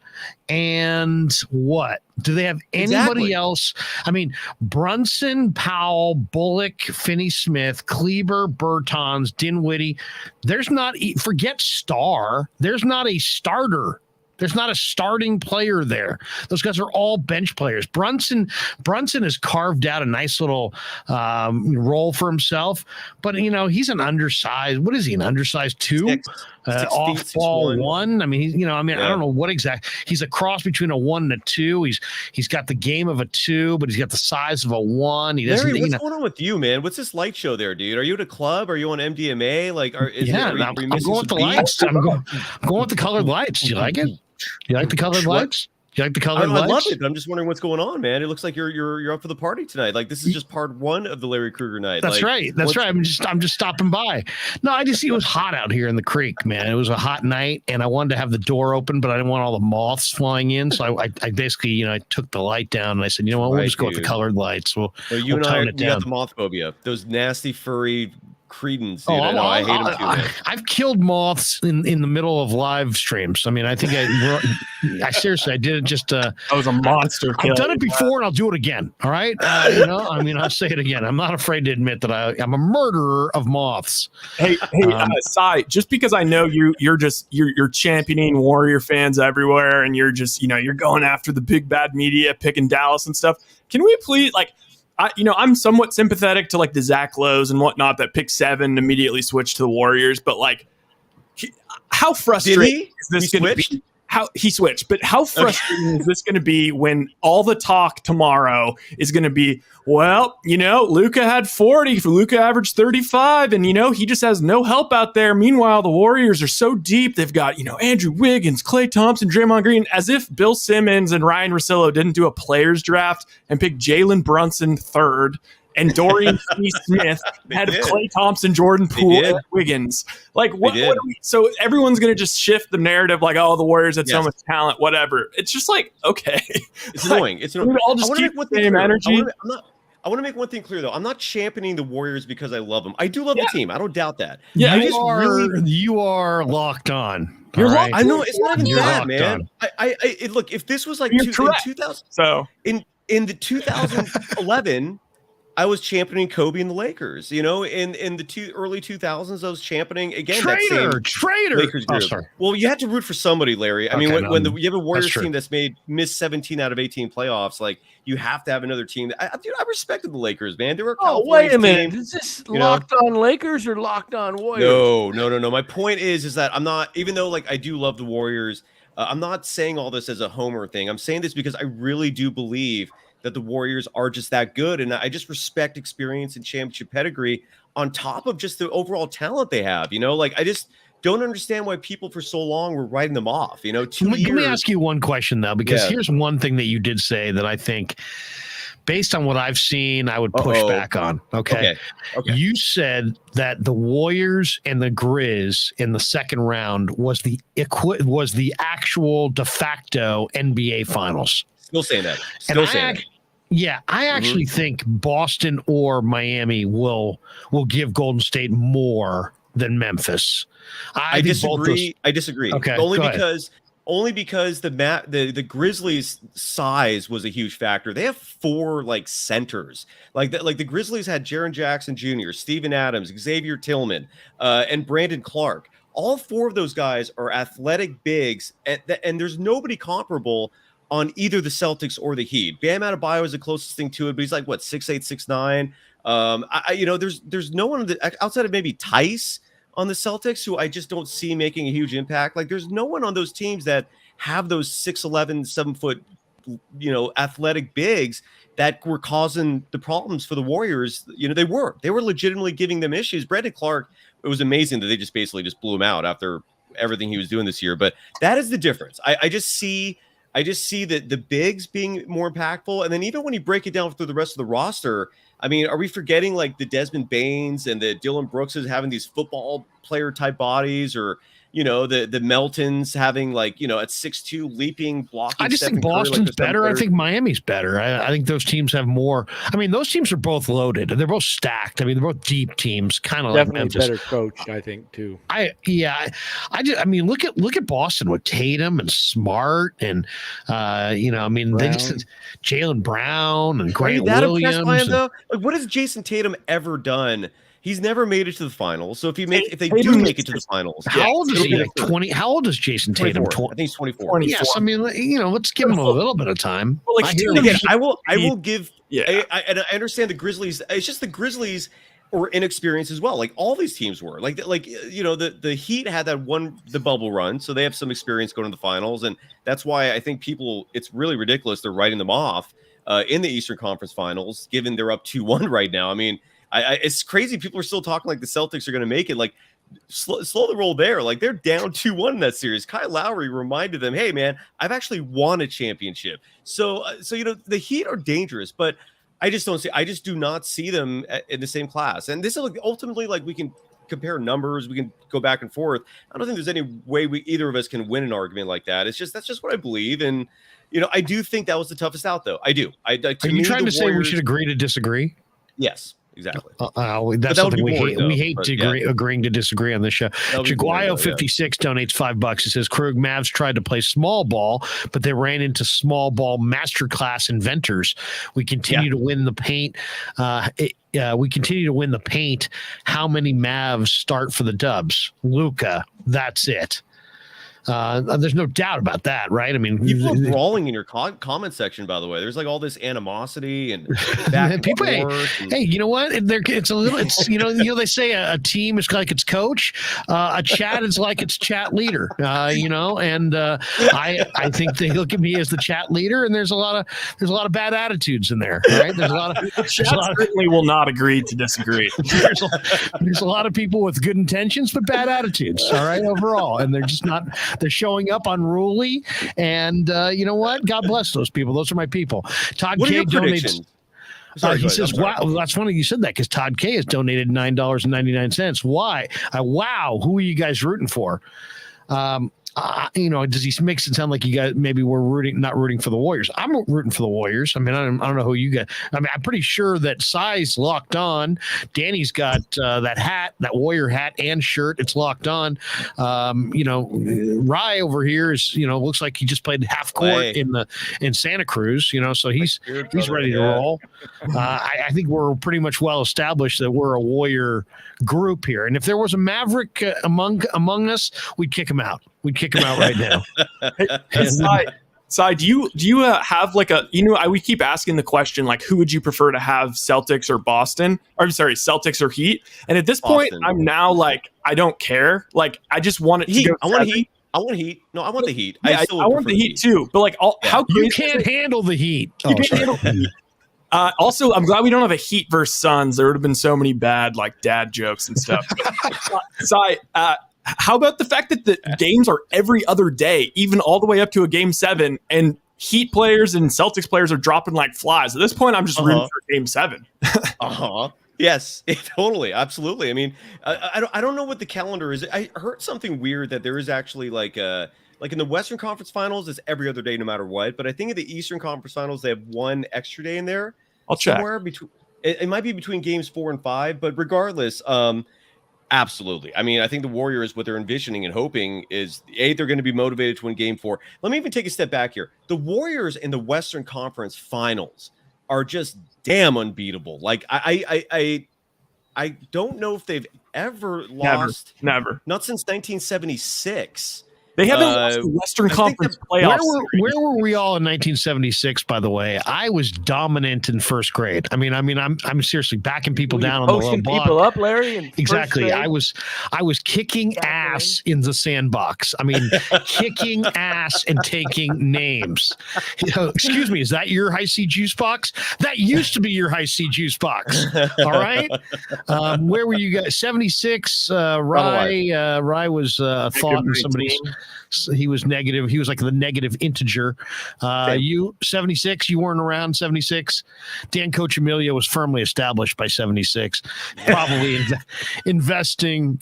and what? Do they have anybody else? I mean, Brunson, Powell, Bullock, Finney-Smith, Kleber, Bertans, Dinwiddie. There's not, forget star. There's not a starter. There's not a starting player there. Those guys are all bench players. Brunson has carved out a nice little role for himself, but he's an undersized. What is he? An undersized 2, off ball 1. I mean, I don't know what exact. He's a cross between a 1 and a 2. He's got the game of a 2, but he's got the size of a 1. He doesn't. Larry, what's going on with you, man? What's this light show there, dude? Are you at a club? Are you on MDMA? Like, are you I'm going with the lights. I'm going with the colored lights. Do you like it? You like the colored lights? You like the colored lights? I love it. I'm just wondering what's going on, man. It looks like you're up for the party tonight. Like, this is just part 1 of the Larry Krueger night. That's right. That's right. I'm just stopping by. No, it was hot out here in the creek, man. It was a hot night, and I wanted to have the door open, but I didn't want all the moths flying in. So I basically, I took the light down, and I said, you know what, we'll just go with the colored lights. We'll tone it down. You got the moth phobia. Those nasty furry credence. I hate them too, man. I've killed moths in the middle of live streams. I mean, I think I seriously, I did it just. That was a monster kill. I've done it before, and I'll do it again. All right, I'll say it again. I'm not afraid to admit that I'm a murderer of moths. Hey, Cy, just because I know you're championing Warrior fans everywhere, and you're just you're going after the big bad media, picking Dallas and stuff. Can we please I'm somewhat sympathetic to like the Zach Lowe's and whatnot that pick 7 immediately switched to the Warriors, but like, how frustrating is this going to be? How he switched, but how frustrating is this going to be when all the talk tomorrow is going to be, well, Luka had 40, Luka averaged 35, and he just has no help out there. Meanwhile, the Warriors are so deep; they've got Andrew Wiggins, Klay Thompson, Draymond Green, as if Bill Simmons and Ryan Russillo didn't do a players draft and pick Jalen Brunson 3rd. And Dorian Finney-Smith ahead of Klay Thompson, Jordan Poole, and Wiggins. Like, what so everyone's going to just shift the narrative like, oh, the Warriors had so much talent, whatever. It's just like, okay. It's annoying. It's annoying. All just keep the same energy. I want to make one thing clear, though. I'm not championing the Warriors because I love them. I do love the team. I don't doubt that. Yeah, you are locked on. You're locked. I know. It's not even that, man. Look, if this was like in 2000, so in the 2011. I was championing Kobe and the Lakers. In the early 2000s, I was championing again traitor Lakers group. Sorry. Well, you have to root for somebody, Larry. I mean, when you have a Warriors team that's missed 17 out of 18 playoffs, like you have to have another team. I respected the Lakers, man. They were wait a minute. Is this locked on Lakers or locked on Warriors? No. My point is that I'm not. Even though I do love the Warriors, I'm not saying all this as a homer thing. I'm saying this because I really do believe that the Warriors are just that good. And I just respect experience and championship pedigree on top of just the overall talent they have. I just don't understand why people for so long were writing them off. Let me ask you one question, though, because here's one thing that you did say that I think, based on what I've seen, I would push back on. Okay. You said that the Warriors and the Grizz in the second round was the actual de facto NBA Finals. Still saying that. I actually think Boston or Miami will give Golden State more than Memphis. I disagree. Okay, only because the Grizzlies' size was a huge factor. They have 4 centers. The Grizzlies had Jaren Jackson Jr., Steven Adams, Xavier Tillman, and Brandon Clark. All 4 of those guys are athletic bigs, and there's nobody comparable on either the Celtics or the Heat. Bam Adebayo is the closest thing to it, but he's 6'8", 6'9". There's no one outside of maybe Tice on the Celtics who I just don't see making a huge impact. There's no one on those teams that have those 6'11", 7-foot, athletic bigs that were causing the problems for the Warriors. They were legitimately giving them issues. Brandon Clark, it was amazing that they just basically blew him out after everything he was doing this year. But that is the difference. I just see that the bigs being more impactful. And then even when you break it down through the rest of the roster, I mean, are we forgetting the Desmond Baines and the Dylan Brookses having these football player type bodies, or the Meltons having like, at 6'2", leaping, blocking. I just think Boston's better. I think Miami's better. I think those teams have more. I mean, those teams are both loaded. They're both stacked. I mean, they're both deep teams, kind of like Memphis. Better coached, I think, too. Look at Boston with Tatum and Smart and they just Jaylen Brown and Grant Williams. By him, though? Like, what has Jason Tatum ever done? He's never made it to the finals. So if they do make it to the finals, how old is he? Like 20? How old is Jason Tatum? 24. I think he's 24. Yes, I mean, let's give him a little bit of time. Well, I will give. Yeah, I understand the Grizzlies. It's just the Grizzlies were inexperienced as well. Like all these teams were. The Heat had the bubble run, so they have some experience going to the finals, and that's why I think it's really ridiculous they're writing them off in the Eastern Conference Finals, given they're up 2-1 right now. I mean. It's crazy. People are still talking like the Celtics are going to make it. Like, slow the roll there. Like, they're down 2-1 in that series. Kyle Lowry reminded them, hey, man, I've actually won a championship. So the Heat are dangerous, but I just do not see them in the same class. And this is ultimately, like, we can compare numbers. We can go back and forth. I don't think there's any way either of us can win an argument like that. That's just what I believe. And, I do think that was the toughest out, though. I do. Are you trying to say we should agree to disagree? Yes. Exactly. That's something we hate. We hate agreeing to disagree on this show. Jaguayo56 donates $5. It says Krueg Mavs tried to play small ball, but they ran into small ball masterclass inventors. We continue to win the paint. We continue to win the paint. How many Mavs start for the Dubs? Luka. That's it. There's no doubt about that, right? I mean, people are brawling in your comment section. By the way, there's like all this animosity and people. Hey, you know what? They say a team is like its coach, a chat is like its chat leader. And I think they look at me as the chat leader, and there's a lot of bad attitudes in there. Right? There's a lot of certainly will not agree to disagree. There's a lot of people with good intentions but bad attitudes. All right, overall, and they're just not. They're showing up unruly, and you know what? God bless those people. Those are my people. Todd K donates. He says, "Wow, that's funny you said that because Todd K has donated $9.99. Why? Wow, who are you guys rooting for?" Does he makes it sound like you guys maybe we're not rooting for the Warriors? I'm rooting for the Warriors. I mean, I don't know who you got. I mean, I'm pretty sure that Sai's locked on. Danny's got that hat, that Warrior hat and shirt. It's locked on. Rye over here is looks like he just played half court in Santa Cruz. So he's ready to roll. I think we're pretty much well established that we're a Warrior group here. And if there was a Maverick among us, we'd kick him out. We'd kick him out right now. Sai, do you have like we keep asking the question, like, who would you prefer to have, Celtics or Boston? Or I'm sorry, Celtics or Heat? And at this point, I'm now like, I don't care. Like, I just want it to go. I want Heat. I want Heat. No, I want the Heat. I want the Heat too. But like, how you can't handle the Heat. You can't handle the Heat. Also, I'm glad we don't have a Heat versus Suns. There would have been so many bad like dad jokes and stuff. Sai, how about the fact that the games are every other day, even all the way up to a game 7, and Heat players and Celtics players are dropping like flies? At this point, I'm just rooting for game 7. Yes, totally. Absolutely. I mean, I don't know what the calendar is. I heard something weird that there is actually like in the Western Conference Finals, it's every other day, no matter what. But I think in the Eastern Conference Finals, they have one extra day in there. I'll check. Somewhere between, it might be between games 4 and 5, but regardless, absolutely. I mean, I think the Warriors, what they're envisioning and hoping is, they're going to be motivated to win game 4. Let me even take a step back here. The Warriors in the Western Conference Finals are just damn unbeatable. Like, I don't know if they've ever lost. Never. Not since 1976. They haven't lost the Western Conference playoffs. Where were we all in 1976? By the way, I was dominant in first grade. I mean, I'm seriously backing people down on the low block. People up, Larry. Exactly. I was kicking ass in the sandbox. I mean, kicking ass and taking names. Excuse me, is that your high C juice box? That used to be your high C juice box. All right. Where were you guys? 76. Rye was thought in somebody's. He was negative. He was like the negative integer. You 76. You weren't around 76. Dan Cochimilio was firmly established by 76. Probably investing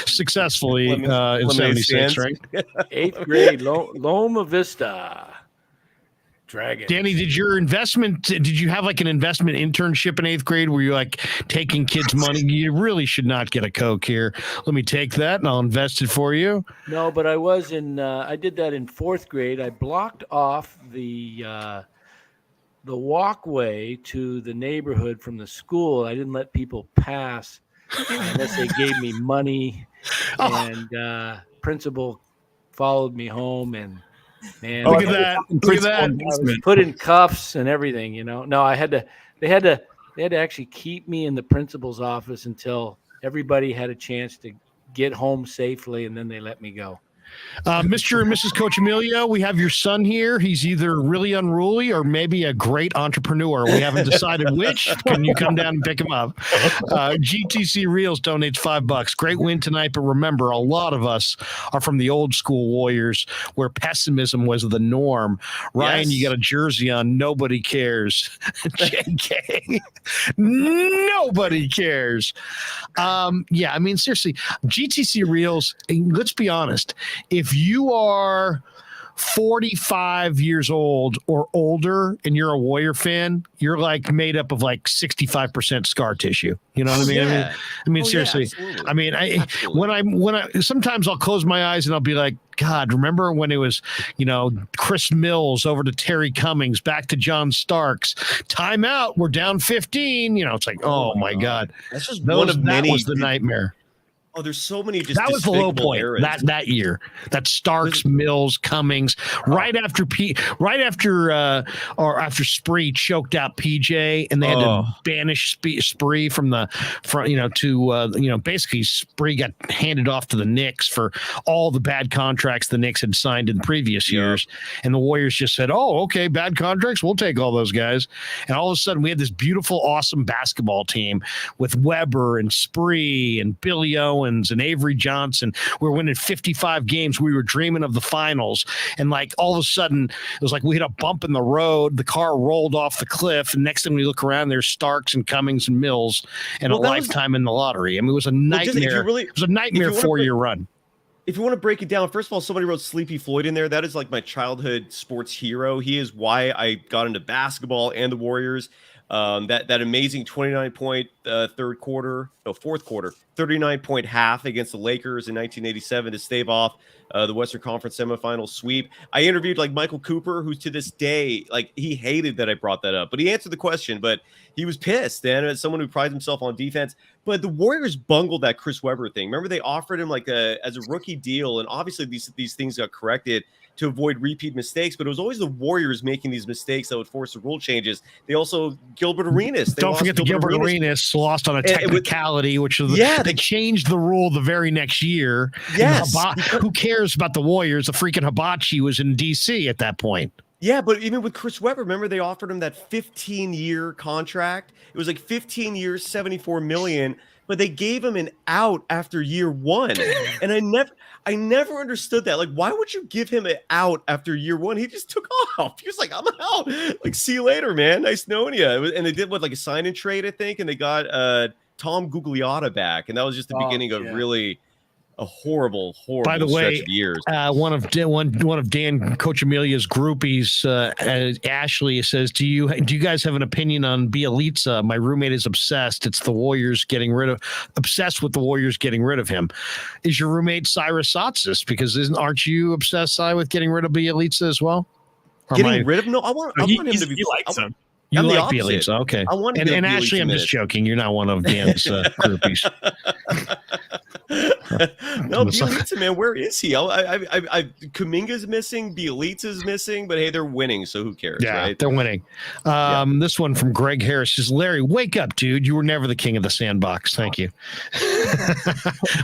successfully in 76. Right. 8th grade, Loma Vista. Dragon. Danny, did you have like an investment internship in 8th grade where you're like taking kids' money? You really should not get a Coke here. Let me take that and I'll invest it for you. No, but I was I did that in 4th grade. I blocked off the walkway to the neighborhood from the school. I didn't let people pass unless they gave me money. And principal followed me home and, man, look at that! Look at that! I was put in cuffs and everything, No, they had to actually keep me in the principal's office until everybody had a chance to get home safely, and then they let me go. Mr. and Mrs. Cochimilio, we have your son here. He's either really unruly or maybe a great entrepreneur. We haven't decided which. Can you come down and pick him up? GTC Reels donates $5. Great win tonight, but remember, a lot of us are from the old school Warriors where pessimism was the norm. Ryan, you got a jersey on. Nobody cares. JK, nobody cares. Yeah, I mean, seriously, GTC Reels, let's be honest. If you are 45 years old or older and you're a Warrior fan, you're like made up of like 65% scar tissue. You know what I mean? Yeah. I mean, seriously. Yeah, I mean, when I sometimes I'll close my eyes and I'll be like, God, remember when it was, Chris Mills over to Terry Cummings, back to John Starks, timeout, we're down 15. It's like, oh my God. That's just one of many. That was the nightmare. Oh, there's so many just that was the low point eras. that year. That Starks, Mills, Cummings, right after Spree choked out PJ, and they had to banish Spree from the front. Basically Spree got handed off to the Knicks for all the bad contracts the Knicks had signed in previous years, and the Warriors just said, "Oh, okay, bad contracts, we'll take all those guys." And all of a sudden, we had this beautiful, awesome basketball team with Weber and Spree and Billy Owens and Avery Johnson. We were winning 55 games. We were dreaming of the finals. And like all of a sudden, it was like we hit a bump in the road. The car rolled off the cliff. And next thing we look around, there's Starks and Cummings and Mills and a lifetime in the lottery. I mean, it was a nightmare. It was a nightmare 4-year run. If you want to break it down, first of all, somebody wrote Sleepy Floyd in there. That is like my childhood sports hero. He is why I got into basketball and the Warriors. That amazing 29-point fourth quarter, 39-point half against the Lakers in 1987 to stave off the Western Conference semifinal sweep. I interviewed like Michael Cooper, who's to this day, like he hated that I brought that up, but he answered the question, but he was pissed. And as someone who prides himself on defense, but the Warriors bungled that Chris Webber thing. Remember they offered him like as a rookie deal. And obviously these things got corrected to avoid repeat mistakes, but it was always the Warriors making these mistakes that would force the rule changes. They also Gilbert Arenas. Don't forget the Gilbert Arenas lost on a technicality, which was they changed the rule the very next year. Yes, who cares about the Warriors? The freaking Hibachi was in DC at that point. Yeah, but even with Chris Webber, remember they offered him that 15-year contract. It was like 15 years, $74 million. But they gave him an out after year one. And I never understood that. Like, why would you give him an out after year one? He just took off. He was like, I'm out. Like, see you later, man. Nice knowing you. And they did like a sign and trade, I think. And they got Tom Gugliotta back. And that was just the beginning of really a horrible By the way, stretch of years. One of Dan Cochimilia's groupies, Ashley, says, "Do you guys have an opinion on Bielitsa? My roommate is obsessed. It's the Warriors obsessed with the Warriors getting rid of him. Is your roommate Cyrus Satsis? Because aren't you obsessed, Cy, with getting rid of Bielitsa as well? Getting rid of him? No, I want him to be. He likes him. You like Bielitsa, okay? I want and Ashley, I'm just joking. You're not one of Dan's groupies. No, Bielitsa, man, where is he? Kuminga's missing, Bielitsa's missing, but hey, they're winning, so who cares? Yeah, right? They're winning. This one from Greg Harris says, "Larry, wake up, dude! You were never the king of the sandbox. Thank you."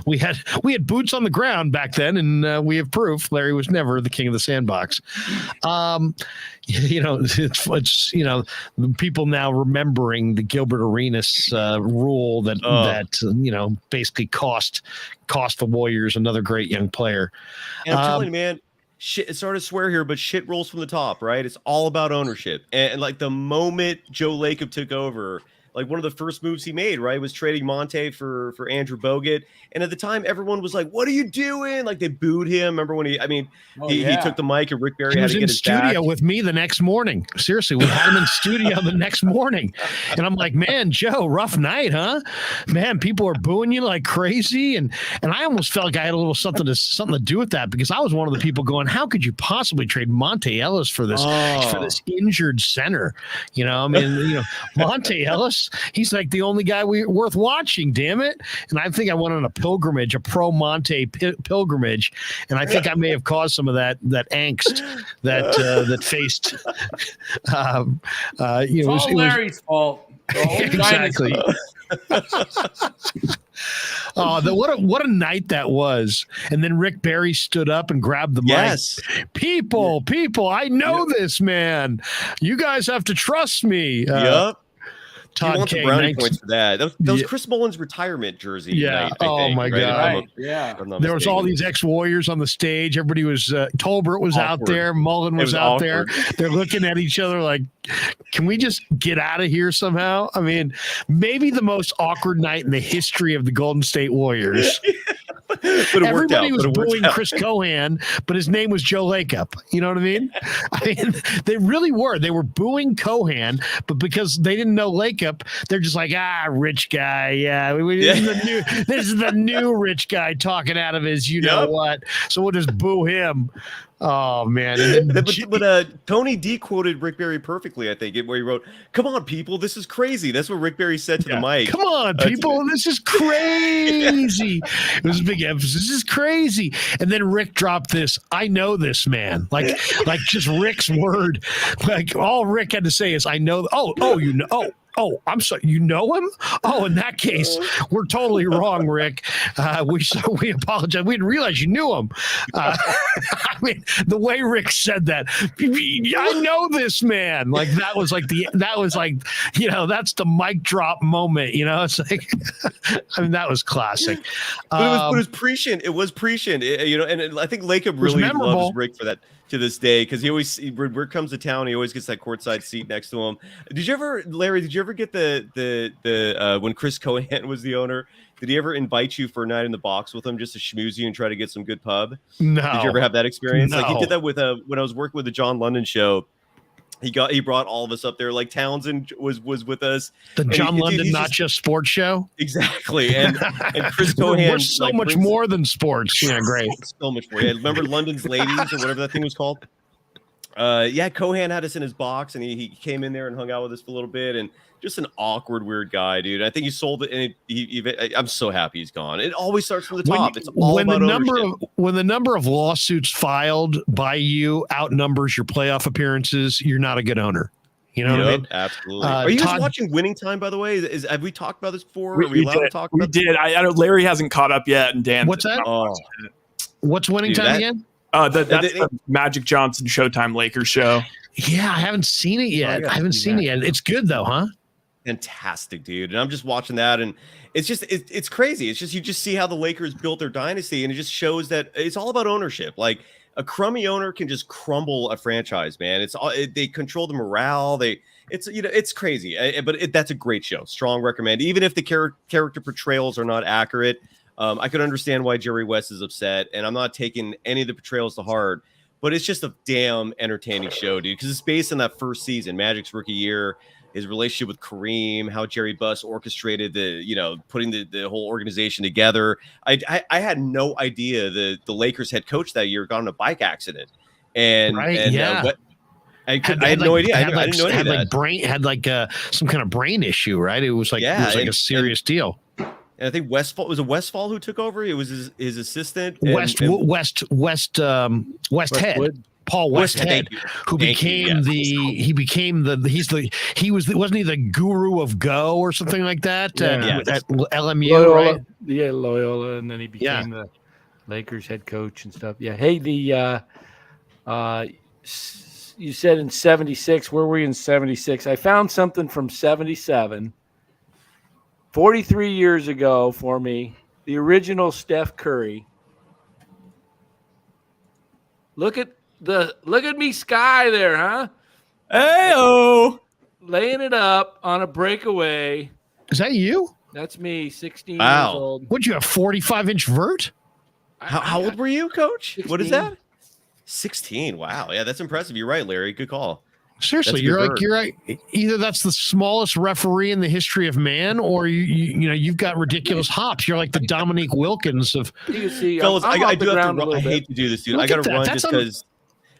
we had boots on the ground back then, and we have proof. Larry was never the king of the sandbox. It's people now remembering the Gilbert Arenas rule that basically cost cost the Warriors another great young player. And I'm telling you, man, shit, sorry to swear here, but shit rolls from the top, right? It's all about ownership. And like the moment Joe Lacob took over, like one of the first moves he made, right, was trading Monte for Andrew Bogut. And at the time, everyone was like, "What are you doing?" Like they booed him. Remember when he took the mic and Rick Barry he had was to in get his studio back. with me the next morning. Seriously, we had him in studio the next morning, and I'm like, "Man, Joe, rough night, huh? Man, people are booing you like crazy." And I almost felt like I had a little something to do with that, because I was one of the people going, "How could you possibly trade Monte Ellis for this injured center?" You know, I mean, Monte Ellis, he's like the only guy worth watching. Damn it! And I think I went on a pilgrimage, a pro Monte pilgrimage, and I think I may have caused some of that angst that faced. It's all Larry's fault. Exactly. What a night that was. And then Rick Barry stood up and grabbed the mic. People, I know this man. You guys have to trust me. Yep. Todd he wants K, brownie points for that. That was Chris Mullins' retirement jersey. Yeah. Night, my God. There was all these ex-Warriors on the stage. Everybody was Tolbert was out there. Mullen was out there. They're looking at each other like, can we just get out of here somehow? I mean, maybe the most awkward night in the history of the Golden State Warriors. But everybody was booing Chris Cohan, but his name was Joe Lacob. You know what I mean? They really were. They were booing Cohan, but because they didn't know Lacob, they're just like, rich guy. Yeah, this is the new rich guy talking out of his know what. So we'll just boo him. Oh man! And then, but Tony D quoted Rick Barry perfectly, I think, where he wrote, "Come on, people, this is crazy." That's what Rick Barry said to the mic. Come on, people, this is crazy. It was a big emphasis. This is crazy. And then Rick dropped this, "I know this man," like just Rick's word. Like all Rick had to say is, "I know." Oh, I'm sorry. You know him? Oh, in that case, we're totally wrong, Rick. We apologize. We didn't realize you knew him. I mean, the way Rick said that, I know this man. Like that was like that's the mic drop moment. It's like, I mean, that was classic. But it was prescient. It was prescient. And I think Lacob really loves Rick for that. To this day, because he always, when Rick comes to town, he always gets that courtside seat next to him. Larry, did you ever get the when Chris Cohan was the owner, did he ever invite you for a night in the box with him just to schmooze you and try to get some good pub? No. Did you ever have that experience? No. Like he did that with when I was working with the John London show. He brought all of us up there. Like Townsend was with us. The John London Not Just Sports Show. Exactly. And Chris Cohan. We're so much more than sports. Yeah, great. So much more. Yeah, remember London's Ladies or whatever that thing was called? Cohan had us in his box, and he came in there and hung out with us for a little bit, and just an awkward, weird guy, dude. I think he sold it, and I'm so happy he's gone. It always starts from the top. It's all about ownership. When the number of lawsuits filed by you outnumbers your playoff appearances, you're not a good owner. You know what I mean? Absolutely. Are you guys watching Winning Time, by the way? Have we talked about this before? Are we allowed to talk about this? We did. I know Larry hasn't caught up yet, and Dan. What's that? What's Winning Time again? That's the Magic Johnson Showtime Lakers show. Yeah, I haven't seen it yet. I haven't seen it yet. It's good though, huh? Fantastic, dude. And I'm just watching that, and it's just it's crazy. It's just you just see how the Lakers built their dynasty, and it just shows that it's all about ownership. Like a crummy owner can just crumble a franchise, man. They control the morale. It's crazy. But that's a great show. Strong recommend. Even if the character portrayals are not accurate, I could understand why Jerry West is upset, and I'm not taking any of the portrayals to heart. But it's just a damn entertaining show, dude, because it's based on that first season, Magic's rookie year, his relationship with Kareem, how Jerry Buss orchestrated putting the whole organization together. I had no idea the Lakers head coach that year got in a bike accident, I had no idea. I didn't know any of that. Had some kind of brain issue, right? It was like a serious deal. And I think Westfall who took over. It was his assistant, Westhead, Paul Westhead, who became wasn't he the guru of Go or something like that at LMU, Loyola, right? Yeah, Loyola, and then he became the Lakers head coach and stuff. Yeah. Hey, you said in 76. Where were you in 76? I found something from 77. 43 years ago for me, the original Steph Curry. Look at me, Sky there, huh? Hey-oh. Laying it up on a breakaway. Is that you? That's me, 16 Wow. years old. What'd you have, 45-inch vert? How old were you, Coach? 16. What is that? 16. Wow. Yeah, that's impressive. You're right, Larry. Good call. Seriously, That's you're right. Either that's the smallest referee in the history of man, or you've got ridiculous hops. You're like the Dominique Wilkins of. You can see, Fellas, I'm I off the do have ground to a run. I little hate bit. to do this, dude. Look I got at to that. run That's just because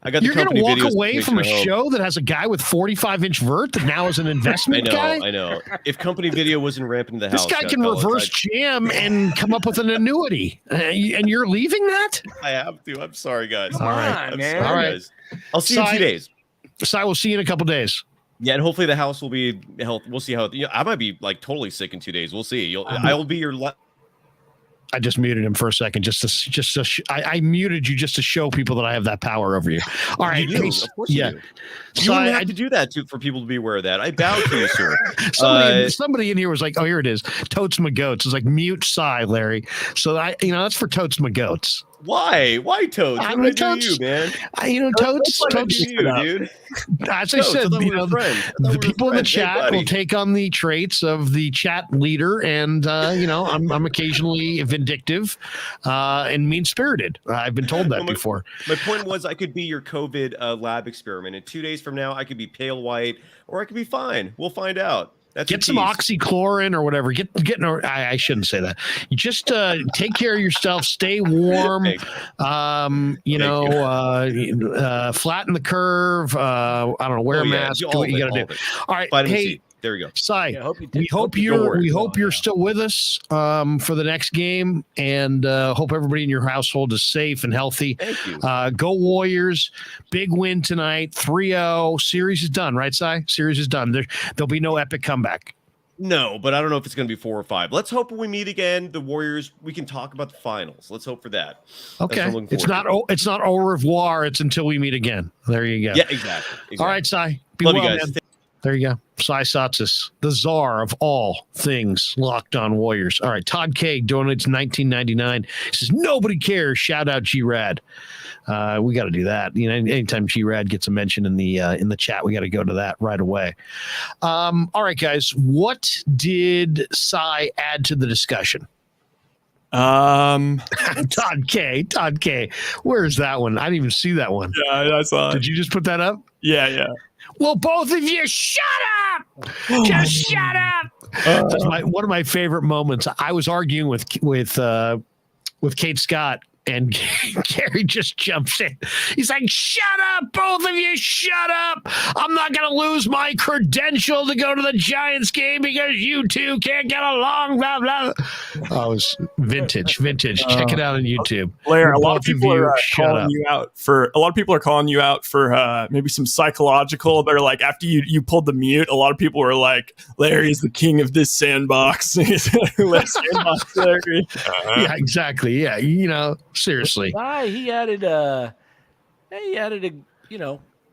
I got the You're going company to walk video away from a situation at home. show that has a guy with 45-inch vert that now is an I investment know, guy. I know. If company video wasn't rampant in the This house, guy can fellas, reverse jam and come up with an annuity, and you're leaving that. I have to. I'm sorry, guys. Come on, I'm man. sorry, All right. guys. I'll see you in Si- 2 days. So I will see you in a couple days. Yeah, and hopefully the house will be health. We'll see how. I might be like totally sick in 2 days. We'll see. I'll be your. I just muted him for a second. I muted you just to show people that I have that power over you. All right, You do. Of course you do. You So wouldn't I- have to do that for people to be aware of that. I bow to you, sir. Somebody in here was like, "Oh, here it is, Totes My Goats." It's like mute sigh, Larry. So that's for Totes My Goats. Why? Why Toads? I What mean, did I do to you, man? Totes. What did I Totes. do to you, dude? As I Totes, said, thought we were friends. I thought we the were people in the friends. Hey, chat buddy. will take on the traits of the chat leader, and I'm occasionally vindictive and mean spirited. I've been told that Well, before. My point was I could be your COVID lab experiment. And 2 days from now, I could be pale white or I could be fine. We'll find out. That's Get a some tease. oxychloroquine or whatever. I shouldn't say that. You just take care of yourself. Stay warm. Thanks. Flatten the curve. I don't know. Wear a mask. Do what you got to do. All right. Vitamin Hey, C. There we go. Si, Yeah, hope you we hope you're still with us for the next game, and hope everybody in your household is safe and healthy. Thank you. Go Warriors. Big win tonight, 3-0. Series is done, right, Si? Series is done. There'll be no epic comeback. No, but I don't know if it's going to be 4 or 5. Let's hope when we meet again, the Warriors, we can talk about the finals. Let's hope for that. That's what Okay. I'm looking It's forward not to. it's not au revoir. It's until we meet again. There you go. Yeah, exactly. All right, Si. Be Love well, you guys. man. There you go. Si Satsis, the czar of all things Locked On Warriors. All right, Todd K donates $19.99. He says, nobody cares. Shout out G-Rad. We got to do that. Anytime G-Rad gets a mention in the chat, we got to go to that right away. All right, guys. What did Si add to the discussion? Todd K. Where's that one? I didn't even see that one. Yeah, I saw it. Did you just put that up? Yeah. Well, both of you, shut up! Just shut up! That's one of my favorite moments. I was arguing with Kate Scott, and Gary just jumps in. He's like, shut up, both of you, shut up. I'm not going to lose my credential to go to the Giants game because you two can't get along, blah, blah. Oh, it was vintage. Check it out on YouTube. Blair, a lot of Both of people you, are shut calling up. you out for maybe some psychological. They're like, after you pulled the mute, a lot of people were like, Larry's the king of this sandbox. Sandbox Larry. Yeah, exactly. Yeah, seriously. He added a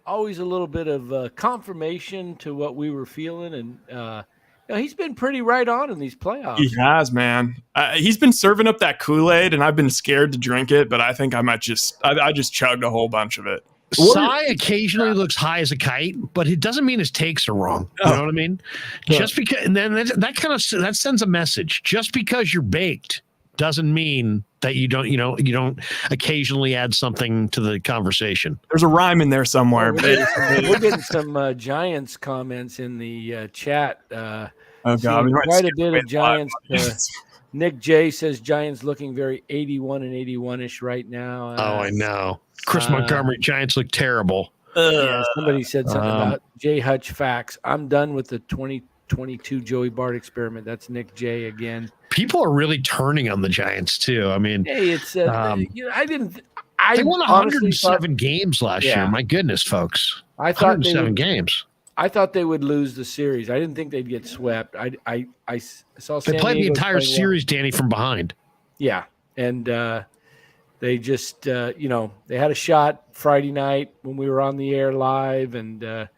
always a little bit of confirmation to what we were feeling, and he's been pretty right on in these playoffs. He has, man. He's been serving up that Kool-Aid, and I've been scared to drink it, but I think I might I just chugged a whole bunch of it. Si occasionally looks high as a kite, but it doesn't mean his takes are wrong. You know what I mean? Yeah. Just because, and then that sends a message. Just because you're baked doesn't mean that you don't occasionally add something to the conversation. There's a rhyme in there somewhere. We're getting some Giants comments in the chat. Oh God, Seeing quite a bit of Giants. Nick J says Giants looking very 81 and 81-ish right now. I know. Chris Montgomery, Giants look terrible. Yeah, somebody said something about J Hutch facts. I'm done with the 2022 Joey Bart experiment. That's Nick J again. People are really turning on the Giants too. I mean, hey, it's they won 107 games last year. My goodness, folks. I thought 107 games. I thought they would lose the series. I didn't think they'd get swept. I saw they San played the Diego entire play well. series, Danny, from behind. Yeah, and they just they had a shot Friday night when we were on the air live, and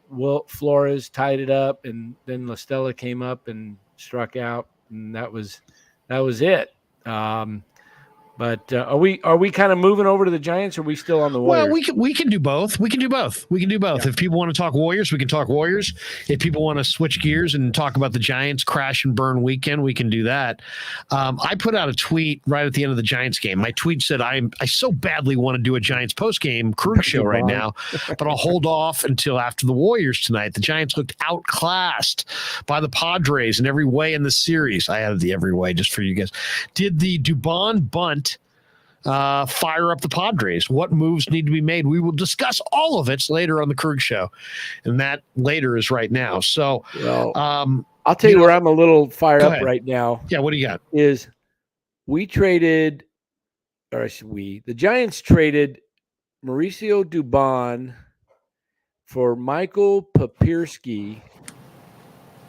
Will Flores tied it up, and then La Stella came up and struck out, and that was That was it. But are we kind of moving over to the Giants, or are we still on the Warriors? Well, we can do both. We can do both. Yeah. If people want to talk Warriors, we can talk Warriors. If people want to switch gears and talk about the Giants crash and burn weekend, we can do that. I put out a tweet right at the end of the Giants game. My tweet said, I so badly want to do a Giants postgame Krueg show right now, but I'll hold off until after the Warriors tonight. The Giants looked outclassed by the Padres in every way in the series. I added the every way just for you guys. Did the Dubon bunt fire up the Padres? What moves need to be made? We will discuss all of it later on the Krueg show, and that later is right now. So, I'll tell you where I'm a little fired up right now. Yeah, what do you got? Is the Giants traded Mauricio Dubon for Michael Papierski,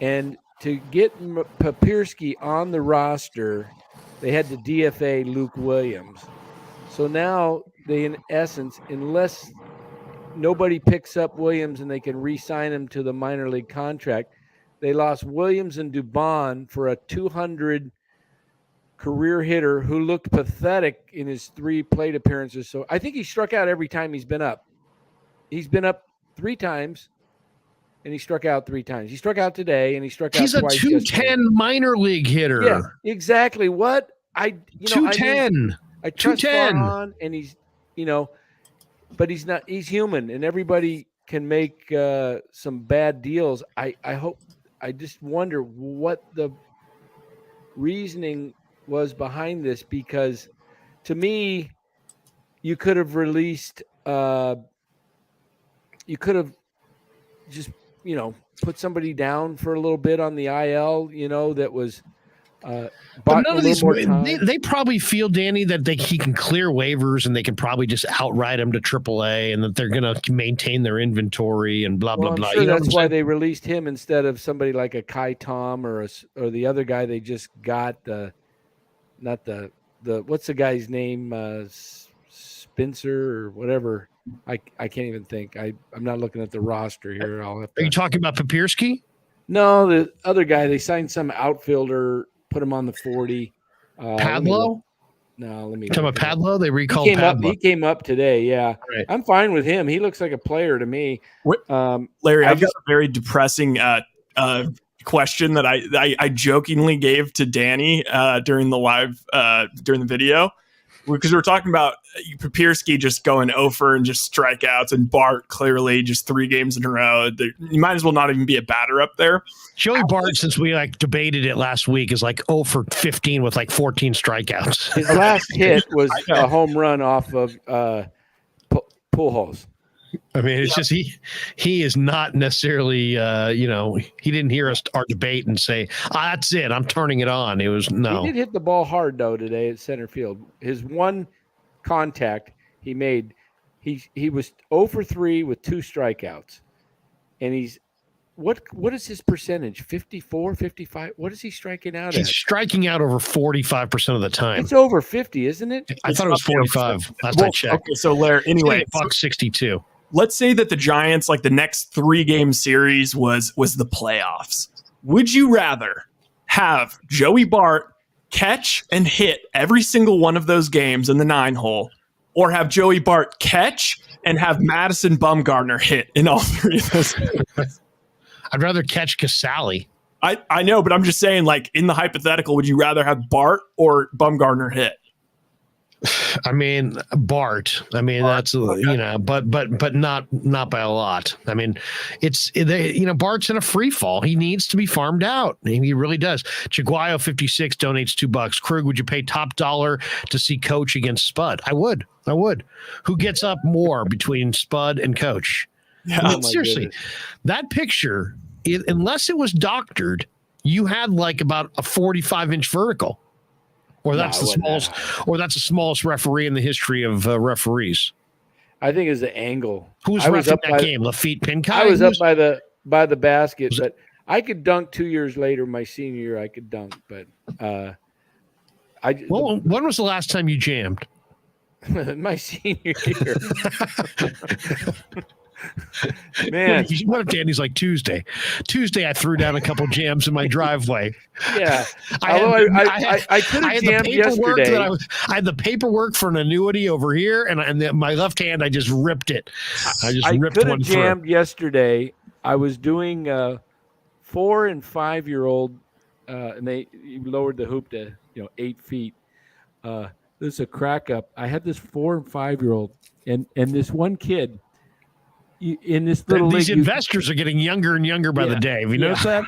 and to get Papierski on the roster, they had to DFA Luke Williams. So now they, in essence, unless nobody picks up Williams and they can re-sign him to the minor league contract, they lost Williams and Dubon for a 200 career hitter who looked pathetic in his 3 plate appearances. So I think he struck out every time he's been up. He's been up 3 times, and he struck out 3 times. He struck out today, and he struck out twice. He's a 210 minor league hitter. Yeah, exactly. What? 210. I trust Farhan, and he's, but he's not. He's human, and everybody can make some bad deals. I just wonder what the reasoning was behind this, because to me, you could have released. You could have just put somebody down for a little bit on the IL. That was. But none of these, they probably feel, Danny, that he can clear waivers and they can probably just outright him to AAA, and that they're going to maintain their inventory and blah, blah, blah. Sure, that's why they released him instead of somebody like a Kai Tom or the other guy they just got. What's the guy's name? Spencer or whatever. I can't even think. I'm not looking at the roster here. Are you talking about Papierski? No, the other guy. They signed some outfielder. Put him on the 40. Padlo? Let me. Talking about Padlo? They recalled Padlo. He came up today. Yeah, right. I'm fine with him. He looks like a player to me. Larry, I've got a very depressing question that I jokingly gave to Danny during the video, because we were talking about Papierski just going over and just strikeouts, and Bart clearly just 3 games in a row. You might as well not even be a batter up there. Joey Bart, since we debated it last week, is 0 for 15 with 14 strikeouts. His last hit was a home run off of Pujols. I mean, it's just he is not necessarily he didn't hear our debate and say, that's it, I'm turning it on. It was no. He did hit the ball hard though today at center field. His one contact he made, he was 0 for 3 with 2 strikeouts, and he's what is his percentage? 54, 55? What is he striking out at? He's striking out over 45% of the time. It's over 50, isn't it? I thought it was 45 last I checked. Okay, so Larry, anyway, $1.62. Let's say that the Giants, the next 3-game series was the playoffs. Would you rather have Joey Bart catch and hit every single one of those games in the 9-hole, or have Joey Bart catch and have Madison Bumgarner hit in all 3 of those games? I'd rather catch Casali. I know, but I'm just saying, in the hypothetical, would you rather have Bart or Bumgarner hit? I mean, Bart. I mean, that's but not by a lot. I mean, Bart's in a free fall. He needs to be farmed out. He really does. Chiguayo 56 donates $2. Krueg, would you pay top dollar to see Coach against Spud? I would. Who gets up more between Spud and Coach? Yeah, I mean, seriously, that picture, unless it was doctored, you had about a 45-inch vertical. Or that's the smallest referee in the history of referees. I think it's the angle. Who was reffing that game? Lafitte Pinkai? I was up by the basket, but I could dunk 2 years later. My senior year, I could dunk, but when was the last time you jammed? My senior year. Man, What if Danny's like Tuesday? Tuesday, I threw down a couple jams in my driveway. yeah. I Could have had the jammed paperwork yesterday. I had the paperwork for an annuity over here, and my left hand, I just ripped it. I ripped could have one jammed through. yesterday. I was doing 4 and 5 year old, and they lowered the hoop to 8 feet. This is a crack up. I had this 4 and 5 year old, and this one kid in this little These league. investors are getting younger and younger by the day. Have you noticed that?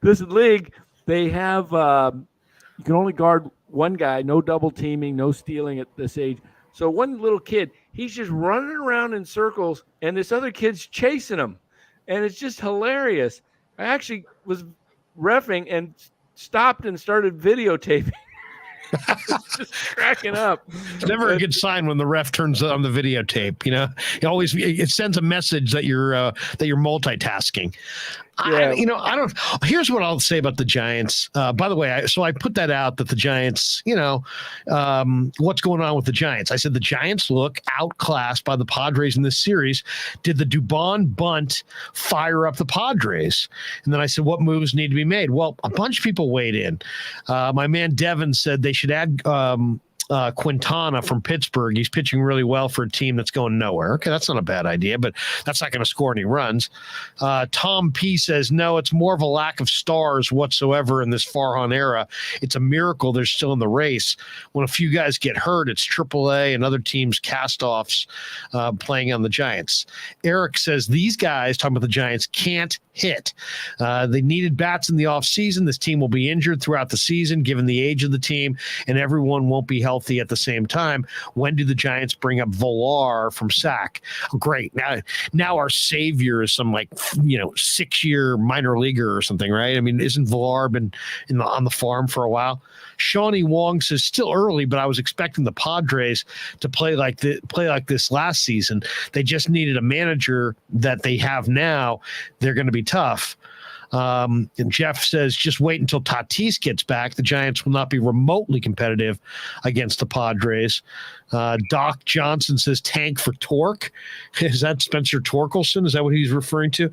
This league, they have you can only guard one guy, no double teaming, no stealing at this age. So one little kid, he's just running around in circles, and this other kid's chasing him, and it's just hilarious. I actually was reffing and stopped and started videotaping. Just cracking up. It's never a good sign when the ref turns on the videotape. It sends a message that you're multitasking. Yeah. Here's what I'll say about the Giants. By the way, I put that out that the Giants, what's going on with the Giants? I said the Giants look outclassed by the Padres in this series. Did the Dubon bunt fire up the Padres? And then I said, what moves need to be made? Well, a bunch of people weighed in. My man Devin said they should add Quintana from Pittsburgh. He's pitching really well for a team that's going nowhere. Okay, that's not a bad idea, but that's not going to score any runs. Tom P says, no, it's more of a lack of stars whatsoever in this Farhan era. It's a miracle they're still in the race. When a few guys get hurt, it's AAA and other teams' cast-offs playing on the Giants. Eric says, these guys, talking about the Giants, can't hit. They needed bats in the offseason. This team will be injured throughout the season, given the age of the team, and everyone won't be healthy at the same time. When do the Giants bring up Villar from SAC? Great. Now our savior is some 6-year minor leaguer or something, right? I mean, isn't Villar been on the farm for a while? Shawnee Wong says, still early, but I was expecting the Padres to play like this last season. They just needed a manager that they have now. They're going to be tough. And Jeff says, just wait until Tatis gets back. The Giants will not be remotely competitive against the Padres. Doc Johnson says, tank for Torque. Is that Spencer Torkelson? Is that what he's referring to?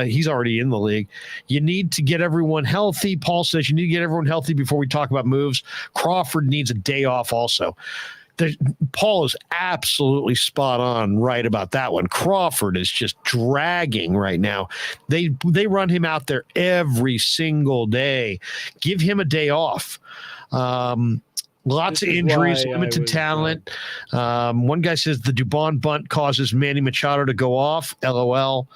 He's already in the league. You need to get everyone healthy. Paul says you need to get everyone healthy before we talk about moves. Crawford needs a day off also. Paul is absolutely spot on right about that one. Crawford is just dragging right now. They run him out there every single day. Give him a day off. Lots of injuries, limited talent. One guy says the Dubon bunt causes Manny Machado to go off. LOL.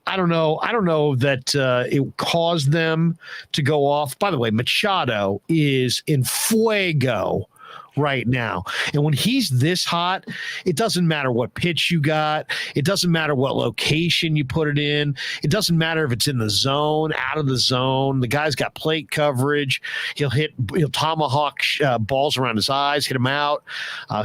I don't know that it caused them to go off. By the way, Machado is in fuego right now. And when he's this hot, it doesn't matter what pitch you got. It doesn't matter what location you put it in. It doesn't matter if it's in the zone, out of the zone. The guy's got plate coverage. He'll tomahawk balls around his eyes, hit him out.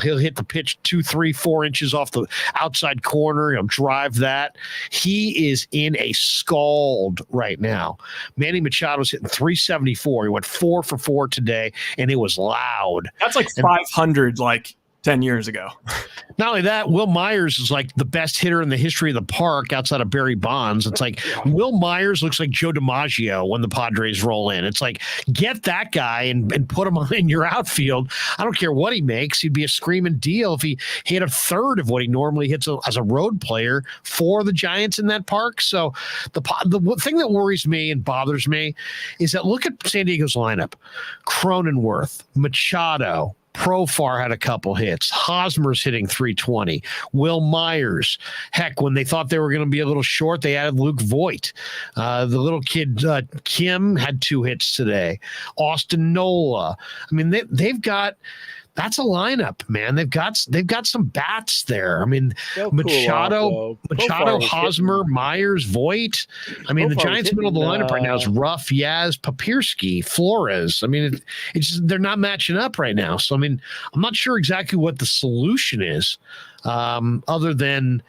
He'll hit the pitch 2, 3, 4 inches off the outside corner. He'll drive that. He is in a scald right now. Manny Machado's hitting 374. He went 4 for 4 today, and it was loud. That's like 500 10 years ago. Not only that, Will Myers is like the best hitter in the history of the park outside of Barry Bonds. It's like Will Myers looks like Joe DiMaggio when the Padres roll in. It's like, get that guy and put him in your outfield. I don't care what he makes. He'd be a screaming deal if he hit a third of what he normally hits as a road player for the Giants in that park. So the thing that worries me and bothers me is that look at San Diego's lineup. Cronenworth, Machado, Profar had a couple hits. Hosmer's hitting 320. Will Myers. Heck, when they thought they were going to be a little short, they added Luke Voigt. The little kid, Kim, had 2 hits today. Austin Nola. I mean, they've got... That's a lineup, man. They've got some bats there. I mean, Machado, Hosmer, Myers, Voigt. I mean, the Giants' middle of the lineup right now is Ruff, Yaz, Papirski, Flores. I mean, it's just, they're not matching up right now. So, I mean, I'm not sure exactly what the solution is, other than,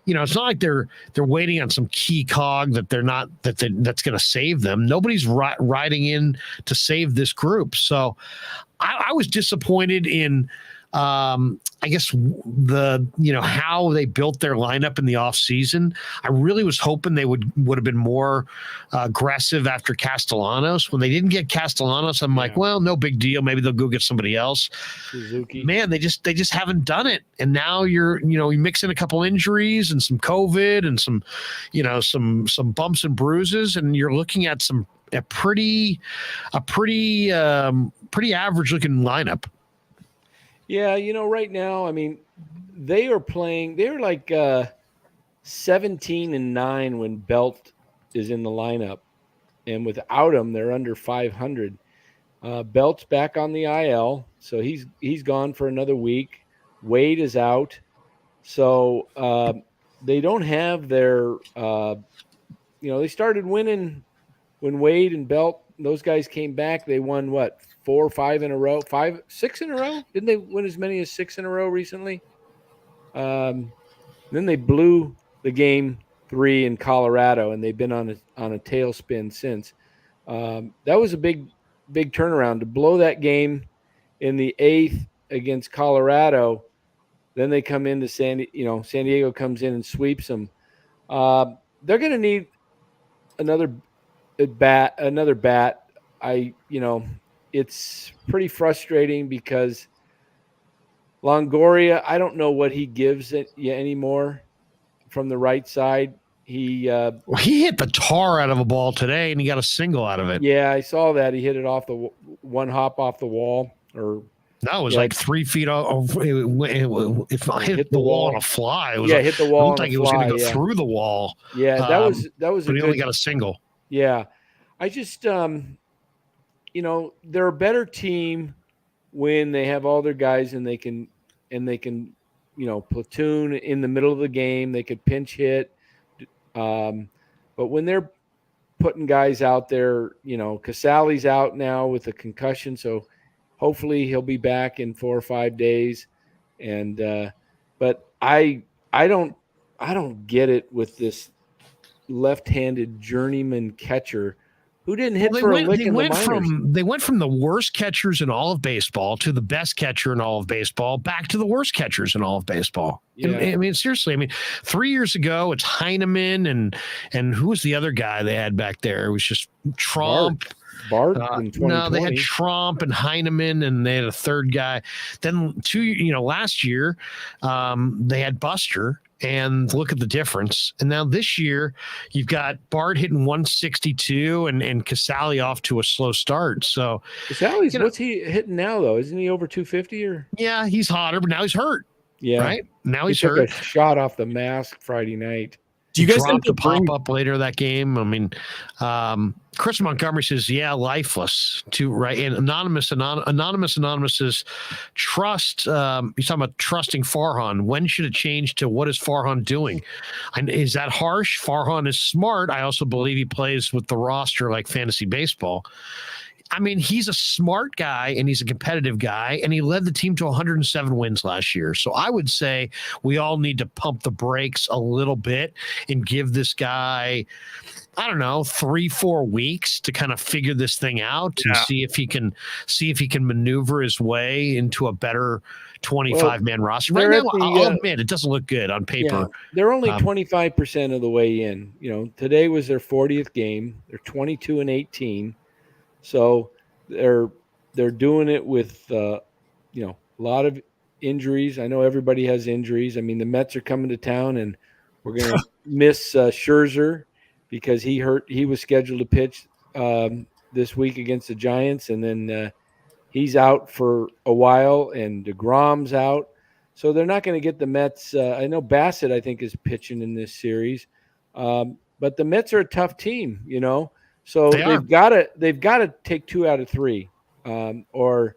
it's not like they're waiting on some key cog that that's going to save them. Nobody's riding in to save this group. So I was disappointed in I guess how they built their lineup in the offseason. I really was hoping they would have been more aggressive after Castellanos. When they didn't get Castellanos, I'm like, well, no big deal. Maybe they'll go get somebody else. Suzuki. Man, they just haven't done it. And now you mix in a couple injuries and some COVID and some bumps and bruises, and you're looking at a pretty average looking lineup. Yeah, right now, I mean, they're like 17-9 when Belt is in the lineup, and without him, they're under 500. Belt's back on the IL, so he's gone for another week. Wade is out, so they don't have their. They started winning when Wade and Belt, those guys came back. They won 4 or 5 in a row, 6 in a row. Didn't they win as many as 6 in a row recently? Then they blew the game 3 in Colorado, and they've been on a tailspin since. That was a big turnaround to blow that game in the 8th against Colorado. Then they come into San Diego comes in and sweeps them. They're going to need another bat. It's pretty frustrating because Longoria, I don't know what he gives it anymore from the right side. He hit the tar out of a ball today, and he got a single out of it. Yeah, I saw that. He hit it off the one hop off the wall. That was like 3 feet off. If I hit the wall on a fly, it was hit the wall. It looked like it was going to go through the wall. Yeah, that was. But he only got a single. Yeah, I just they're a better team when they have all their guys and they can platoon in the middle of the game. They could pinch hit, but when they're putting guys out there, Casale's out now with a concussion, so hopefully he'll be back in 4 or 5 days. And but I don't get it with this left-handed journeyman catcher who didn't hit for a lick in the minors. They went from the worst catchers in all of baseball to the best catcher in all of baseball, back to the worst catchers in all of baseball. Yeah. I mean, seriously. 3 years ago, it's Heineman and who was the other guy they had back there? It was just Trump. Bart in 2020. No, they had Trump and Heineman, and they had a third guy. Then last year, they had Buster. And look at the difference. And now this year, you've got Bart hitting 162 and Casale off to a slow start. So Casale's what's he hitting now, though? Isn't he over 250 or? Yeah, he's hotter, but now he's hurt. Yeah, right now he's took hurt. A shot off the mask Friday night. Do you guys think to pop up later that game? I mean, Chris Montgomery says, "Yeah, lifeless." Right, and anonymous is trust. He's talking about trusting Farhan. When should it change to what is Farhan doing? And is that harsh? Farhan is smart. I also believe he plays with the roster like fantasy baseball. I mean, he's a smart guy and he's a competitive guy, and he led the team to 107 wins last year. So I would say we all need to pump the brakes a little bit and give this guy, 3-4 weeks to kind of figure this thing out and see if he can maneuver his way into a better 25-man roster. Right now, I'll admit it doesn't look good on paper. Yeah, they're only 25% of the way in. Today was their 40th game. They're 22-18. So they're doing it with a lot of injuries. I know everybody has injuries. I mean, the Mets are coming to town, and we're going to miss Scherzer because he was scheduled to pitch this week against the Giants, and then he's out for a while, and DeGrom's out. So they're not going to get the Mets. I know Bassett, I think, is pitching in this series, but the Mets are a tough team, So they've got to take 2 out of 3, because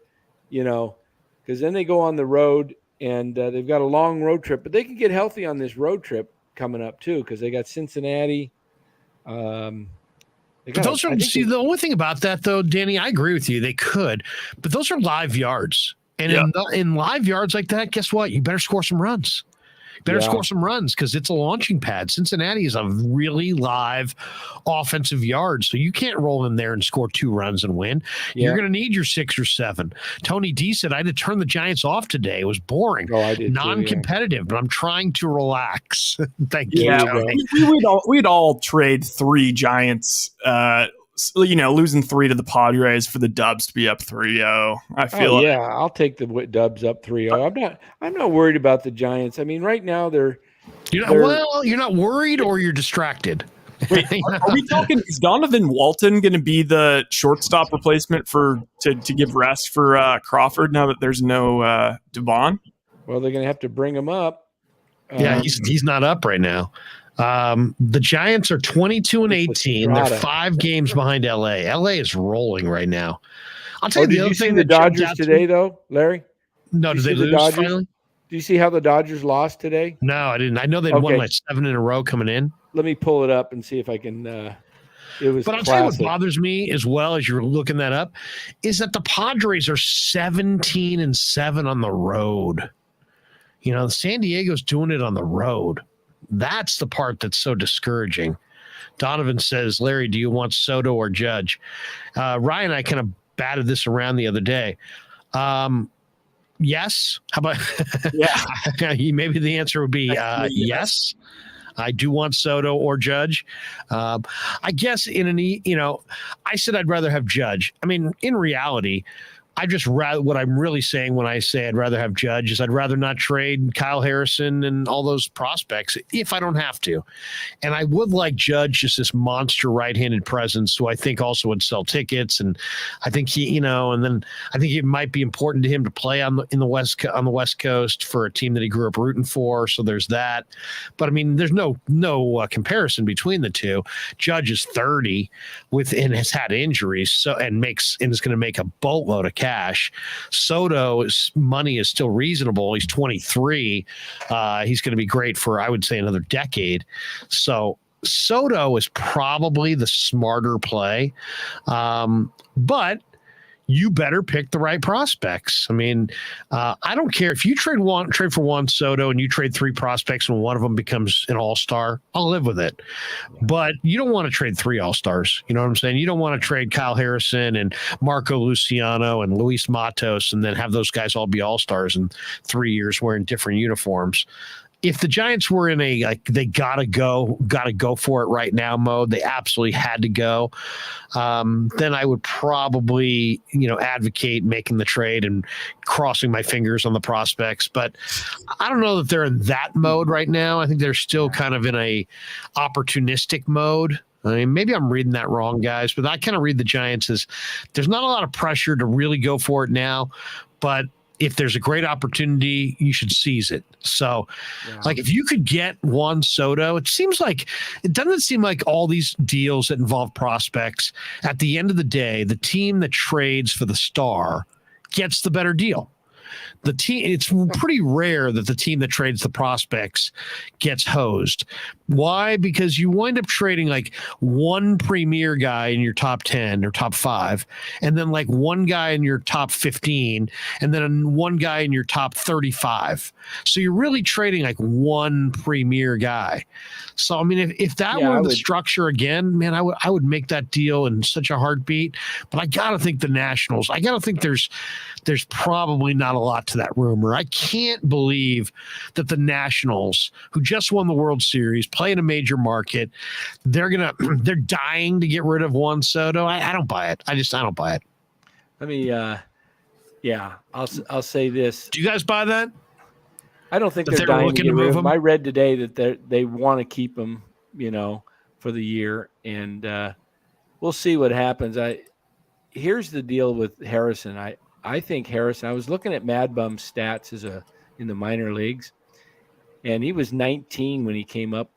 then they go on the road and they've got a long road trip. But they can get healthy on this road trip coming up too, because they got Cincinnati. The only thing about that though, Danny, I agree with you. They could, but those are live yards, and in live yards like that, guess what? You better score some runs. Better score some runs because it's a launching pad. Cincinnati is a really live offensive yard, so you can't roll in there and score 2 runs and win. Yeah. You're going to need your 6 or 7. Tony D said, I had to turn the Giants off today. It was boring. Oh, I did non-competitive, but I'm trying to relax. Thank you, Tony. We'd all trade 3 Giants, losing 3 to the Padres for the Dubs to be up 3-0. I feel like. Yeah, I'll take the Dubs up 3-0. I'm not worried about the Giants. I mean, right now you're not worried or you're distracted. Wait, are we talking? Is Donovan Walton going to be the shortstop replacement to give rest for Crawford now that there's no Devon? Well, they're going to have to bring him up. Yeah, he's not up right now. The Giants are 22-18. They're 5 games behind LA. LA is rolling right now. I'll tell you the other thing. The Dodgers today, though, Larry? No, did they lose finally? Do you see how the Dodgers lost today? No, I didn't. I know they won like 7 in a row coming in. Let me pull it up and see if I can. It was. But I'll tell you what bothers me as well as you're looking that up is that the Padres are 17-7 on the road. San Diego's doing it on the road. That's the part that's so discouraging. Donovan says, Larry, do you want Soto or Judge? Ryan and I kind of batted this around the other day. Yes. How about maybe the answer would be yes. I do want Soto or Judge. I guess I said I'd rather have Judge. I mean, in reality, what I'm really saying when I say I'd rather have Judge is I'd rather not trade Kyle Harrison and all those prospects if I don't have to. And I would like Judge, just this monster right-handed presence, who I think also would sell tickets. And I think and then I think it might be important to him to play on the West Coast for a team that he grew up rooting for. So there's that. But I mean, there's no comparison between the two. Judge is 30 and has had injuries, and is going to make a boatload of cash. Soto's money is still reasonable. He's 23. He's going to be great for, I would say, another decade. So Soto is probably the smarter play. But you better pick the right prospects. I mean, I don't care if you trade for Juan Soto and you trade 3 prospects and one of them becomes an all-star. I'll live with it. But you don't want to trade 3 all-stars. You know what I'm saying? You don't want to trade Kyle Harrison and Marco Luciano and Luis Matos and then have those guys all be all-stars in 3 years wearing different uniforms. If the Giants were in a they gotta go for it right now mode, they absolutely had to go, then I would probably advocate making the trade and crossing my fingers on the prospects. But I don't know that they're in that mode right now. I think they're still kind of in a opportunistic mode. I mean, maybe I'm reading that wrong, guys, but I kind of read the Giants as there's not a lot of pressure to really go for it now, but if there's a great opportunity, you should seize it. So, if you could get Juan Soto, it doesn't seem like all these deals that involve prospects, at the end of the day, the team that trades for the star gets the better deal. It's pretty rare that the team that trades the prospects gets hosed. Why? Because you wind up trading like one premier guy in your top 10 or top 5, and then like one guy in your top 15, and then one guy in your top 35. So you're really trading like one premier guy. So, I mean, if that were the structure again, man, I would make that deal in such a heartbeat. But I got to think the Nationals, I got to think there's probably not a lot to that rumor. I can't believe that the Nationals, who just won the World Series, play in a major market, they're dying to get rid of Juan Soto. I don't buy it. I don't buy it. Let me, I'll say this. Do you guys buy that? I don't think they're dying to move him. I read today that they want to keep him, for the year, and we'll see what happens. Here's the deal with Harrison. I think Harrison. I was looking at Mad Bum's stats in the minor leagues, and he was 19 when he came up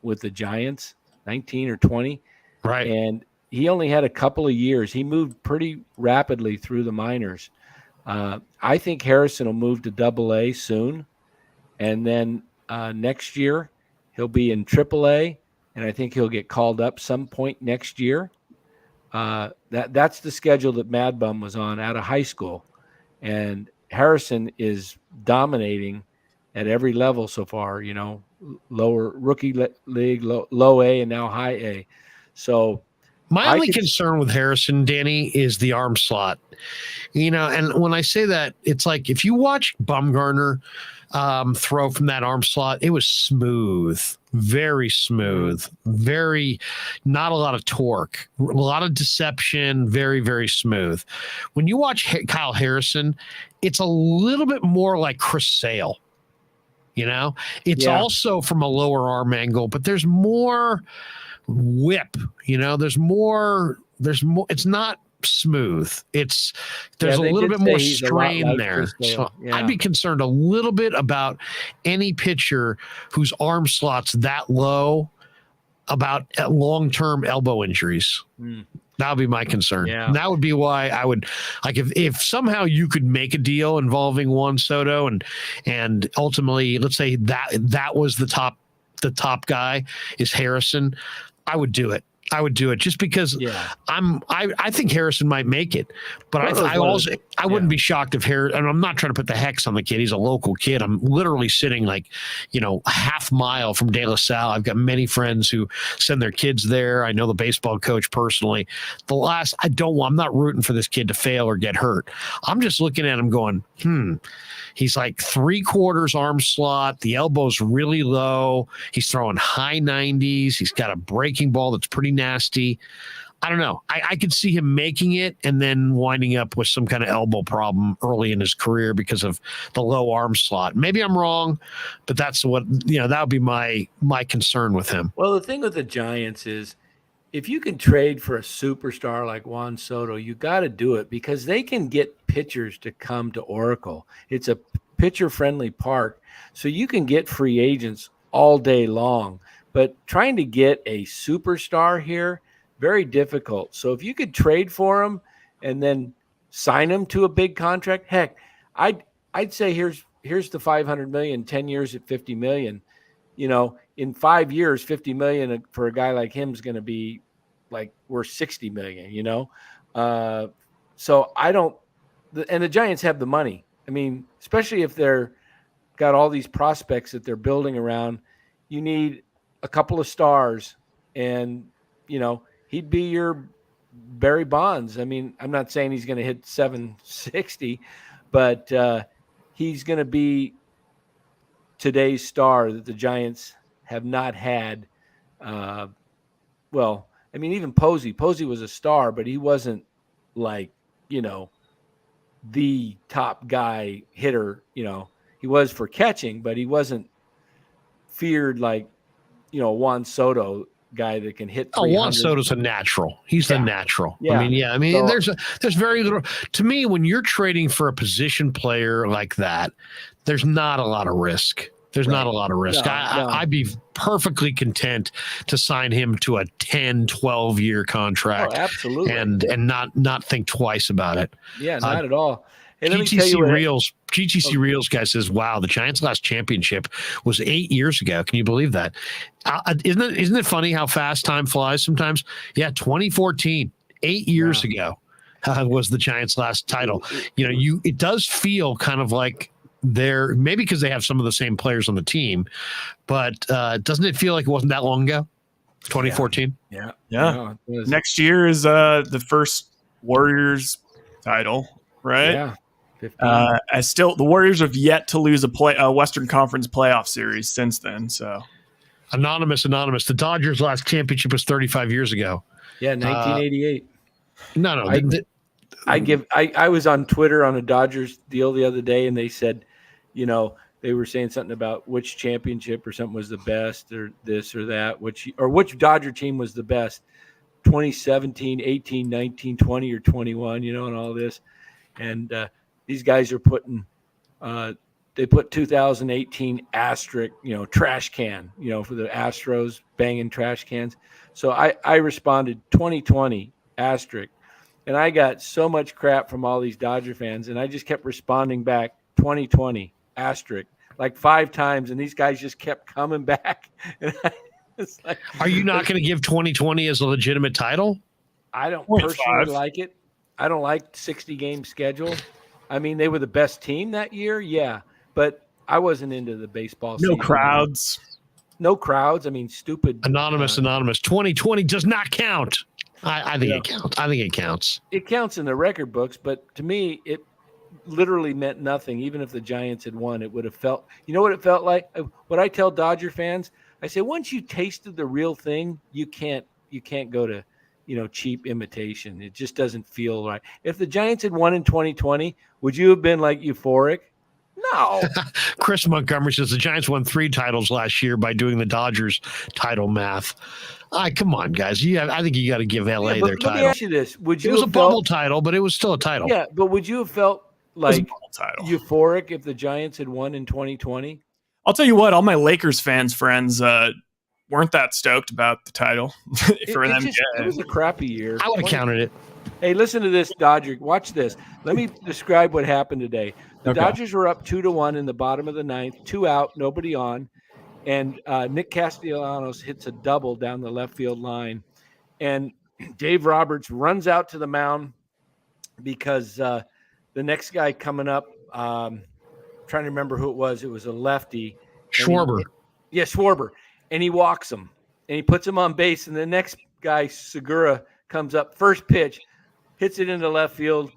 with the Giants, 19 or 20, right? And he only had a couple of years. He moved pretty rapidly through the minors. I think Harrison will move to Double-A soon. And then next year, he'll be in Triple-A, and I think he'll get called up some point next year. That's the schedule that Mad Bum was on out of high school. And Harrison is dominating at every level so far, lower rookie league, low A, and now high A. So my only concern with Harrison, Danny, is the arm slot. And when I say that, it's like if you watch Bumgarner throw from that arm slot, it was smooth, very smooth, very not a lot of torque, a lot of deception, very, very smooth. When you watch Kyle Harrison, it's a little bit more like Chris Sale. It's also from a lower arm angle, but there's more whip. There's more. It's not smooth. There's a little bit more strain there. So I'd be concerned a little bit about any pitcher whose arm slot's that low about long-term elbow injuries. That would be my concern. Yeah. And that would be why I would like if somehow you could make a deal involving Juan Soto and ultimately let's say that was the top guy is Harrison, I would do it. Just because I think Harrison might make it, but I wouldn't be shocked if Harrison, and I'm not trying to put the hex on the kid. He's a local kid. I'm literally sitting a half mile from De La Salle. I've got many friends who send their kids there. I know the baseball coach personally. I'm not rooting for this kid to fail or get hurt. I'm just looking at him going, he's like 3/4 arm slot. The elbow's really low. He's throwing high 90s. He's got a breaking ball that's pretty nasty. I don't know. I could see him making it and then winding up with some kind of elbow problem early in his career because of the low arm slot. Maybe I'm wrong, but that's what, that would be my concern with him. Well, the thing with the Giants is if you can trade for a superstar like Juan Soto, you got to do it because they can get pitchers to come to Oracle. It's a pitcher-friendly park, so you can get free agents all day long. But trying to get a superstar here, very difficult. So if you could trade for him and then sign him to a big contract, heck, I'd say here's the $500 million, 10 years at $50 million. In 5 years, $50 million for a guy like him is going to be like worth $60 million, So I don't, and the Giants have the money. I mean, especially if they're got all these prospects that they're building around, you need a couple of stars and, he'd be your Barry Bonds. I mean, I'm not saying he's going to hit 760, but he's going to be today's star that the Giants have not had. Even Posey was a star, but he wasn't like, the top guy hitter. He was for catching, but he wasn't feared like, Juan Soto guy that can hit. Juan Soto's a natural. He's a natural. Yeah. There's very little to me when you're trading for a position player like that. There's not a lot of risk. Not a lot of risk. I'd be perfectly content to sign him to a 10, 12-year contract. Oh, absolutely. And not think twice about it. Yeah, not at all. Hey, GTC Reels guy says, wow, the Giants' last championship was 8 years ago. Can you believe that? Isn't it funny how fast time flies sometimes? Yeah, 2014, 8 years ago was the Giants' last title. It does feel kind of like they're maybe because they have some of the same players on the team, but doesn't it feel like it wasn't that long ago? 2014. Yeah. No, next year is the first Warriors title, right? Yeah. The Warriors have yet to lose a Western Conference playoff series since then. So anonymous. The Dodgers' last championship was 35 years ago. Yeah, 1988. I was on Twitter on a Dodgers deal the other day, and they said, they were saying something about which championship or something was the best, or this or that, which Dodger team was the best, 2017, 18, 19, 20, or 21, and all this. And these guys are putting, they put 2018 asterisk, trash can, for the Astros banging trash cans. So I responded 2020 asterisk. And I got so much crap from all these Dodger fans, and I just kept responding back 2020 asterisk like 5 times, and these guys just kept coming back. And are you not going to give 2020 as a legitimate title? I don't personally like it. I don't like 60-game schedule. I mean, they were the best team that year, yeah, but I wasn't into the baseball. No season. crowds. No crowds. I mean, stupid. Anonymous. 2020 does not count. I think it counts. I think it counts. It counts in the record books, but to me, it literally meant nothing. Even if the Giants had won, it would have felt. You know what it felt like? What I tell Dodger fans, I say, once you tasted the real thing, you can't go to, cheap imitation. It just doesn't feel right. If the Giants had won in 2020, would you have been like euphoric? No. Chris Montgomery says the Giants won 3 titles last year by doing the Dodgers title math. Come on, guys. I think you got to give LA their title. Let me ask you this: Would you? It was a bubble title, but it was still a title. Yeah, but would you have felt like euphoric if the Giants had won in 2020? I'll tell you what, all my Lakers friends weren't that stoked about the title for them. It was a crappy year. I would have counted it. Hey, listen to this, Dodger. Watch this. Let me describe what happened today. The Dodgers were up 2-1 in the bottom of the 9th, 2 out, nobody on. And Nick Castellanos hits a double down the left field line. And Dave Roberts runs out to the mound because the next guy coming up, trying to remember who it was a lefty. Schwarber. Schwarber. And he walks him. And he puts him on base. And the next guy, Segura, comes up. First pitch, hits it into left field.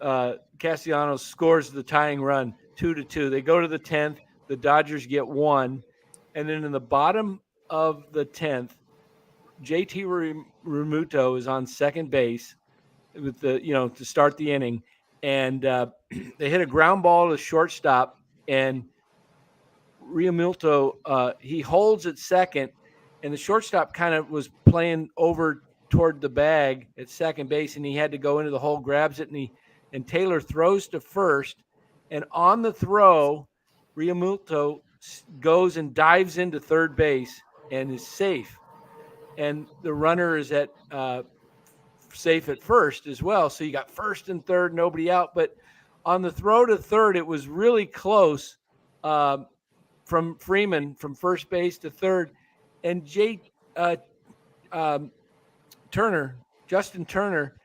Castellanos scores the tying run, 2-2. They go to the 10th. The Dodgers get 1. And then in the bottom of the 10th, JT Realmuto is on second base with to start the inning. And they hit a ground ball to shortstop. And Realmuto, he holds at second. And the shortstop kind of was playing over toward the bag at second base. And he had to go into the hole, grabs it, and Taylor throws to first. And on the throw, Realmuto goes and dives into third base and is safe. And the runner is at safe at first as well. So you got first and third, nobody out. But on the throw to third, it was really close from Freeman from first base to third. And Justin Turner,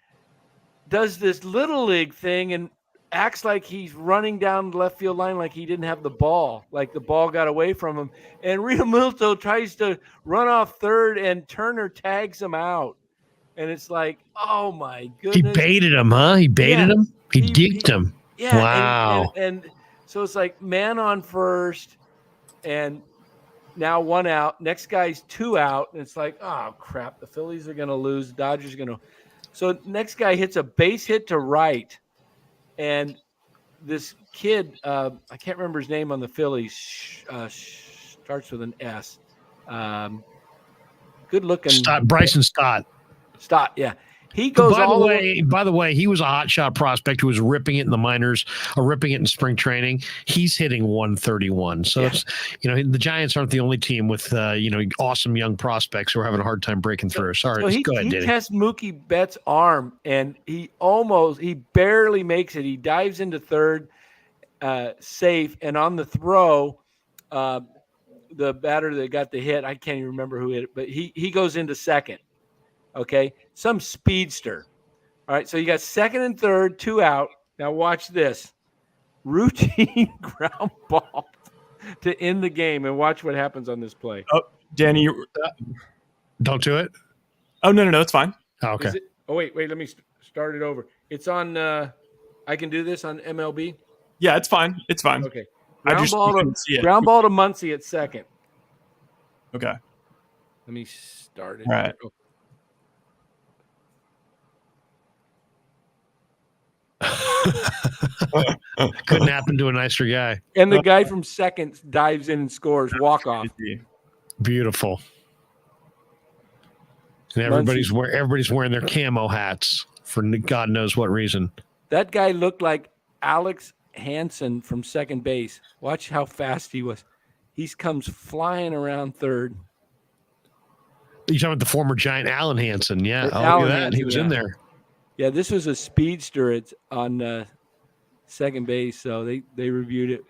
does this little league thing and acts like he's running down the left field line like he didn't have the ball, like the ball got away from him. And Realmuto tries to run off third, and Turner tags him out. And it's like, oh, my goodness. He baited him, huh? He baited him? He deked him. Yeah. Wow. And so it's like man on first, and now 1 out. Next guy's 2 out. And it's like, oh, crap. The Phillies are going to lose. The Dodgers are going to. So next guy hits a base hit to right, and this kid, I can't remember his name on the Phillies, starts with an S. Good looking. Bryson Stott. Stott, yeah. He goes By the way, he was a hotshot prospect who was ripping it in the minors, or ripping it in spring training. He's hitting 131. So it's, the Giants aren't the only team with awesome young prospects who are having a hard time breaking through. Sorry, go ahead, Diddy. He tests Mookie Betts' arm, and he barely makes it. He dives into third, safe, and on the throw, the batter that got the hit, I can't even remember who hit it, but he goes into second. Okay, some speedster. All right, so you got second and third, 2 out. Now watch this. Routine ground ball to end the game, and watch what happens on this play. Oh, Danny. Don't do it? Oh, no, it's fine. Oh, okay. Wait, let me start it over. It's on I can do this on MLB? Yeah, it's fine. It's fine. Okay. Ground ball to Muncy at second. Okay. Let me start it. All right. Oh. Couldn't happen to a nicer guy. And the guy from second dives in and scores, walk off. Beautiful. And everybody's wearing their camo hats for God knows what reason. That guy looked like Alex Hansen from second base. Watch how fast he was. He comes flying around third. You're talking about the former Giant Alan Hansen. Yeah. Look at that. He was in there. Yeah, this was a speedster. It's on second base, so they reviewed it.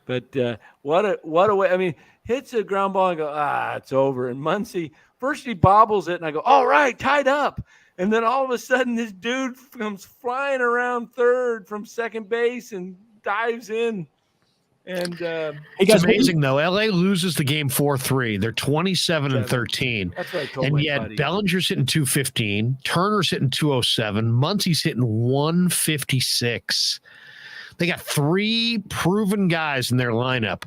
But what a way! I mean, hits a ground ball and go, it's over. And Muncy, first he bobbles it, and I go, all right, tied up. And then all of a sudden, this dude comes flying around third from second base and dives in. And it's amazing though. LA loses the game 4-3. They're 27-13. That's what I told and my yet buddy. Bellinger's hitting 215. Turner's hitting 207. Muncie's hitting 156. They got 3 proven guys in their lineup,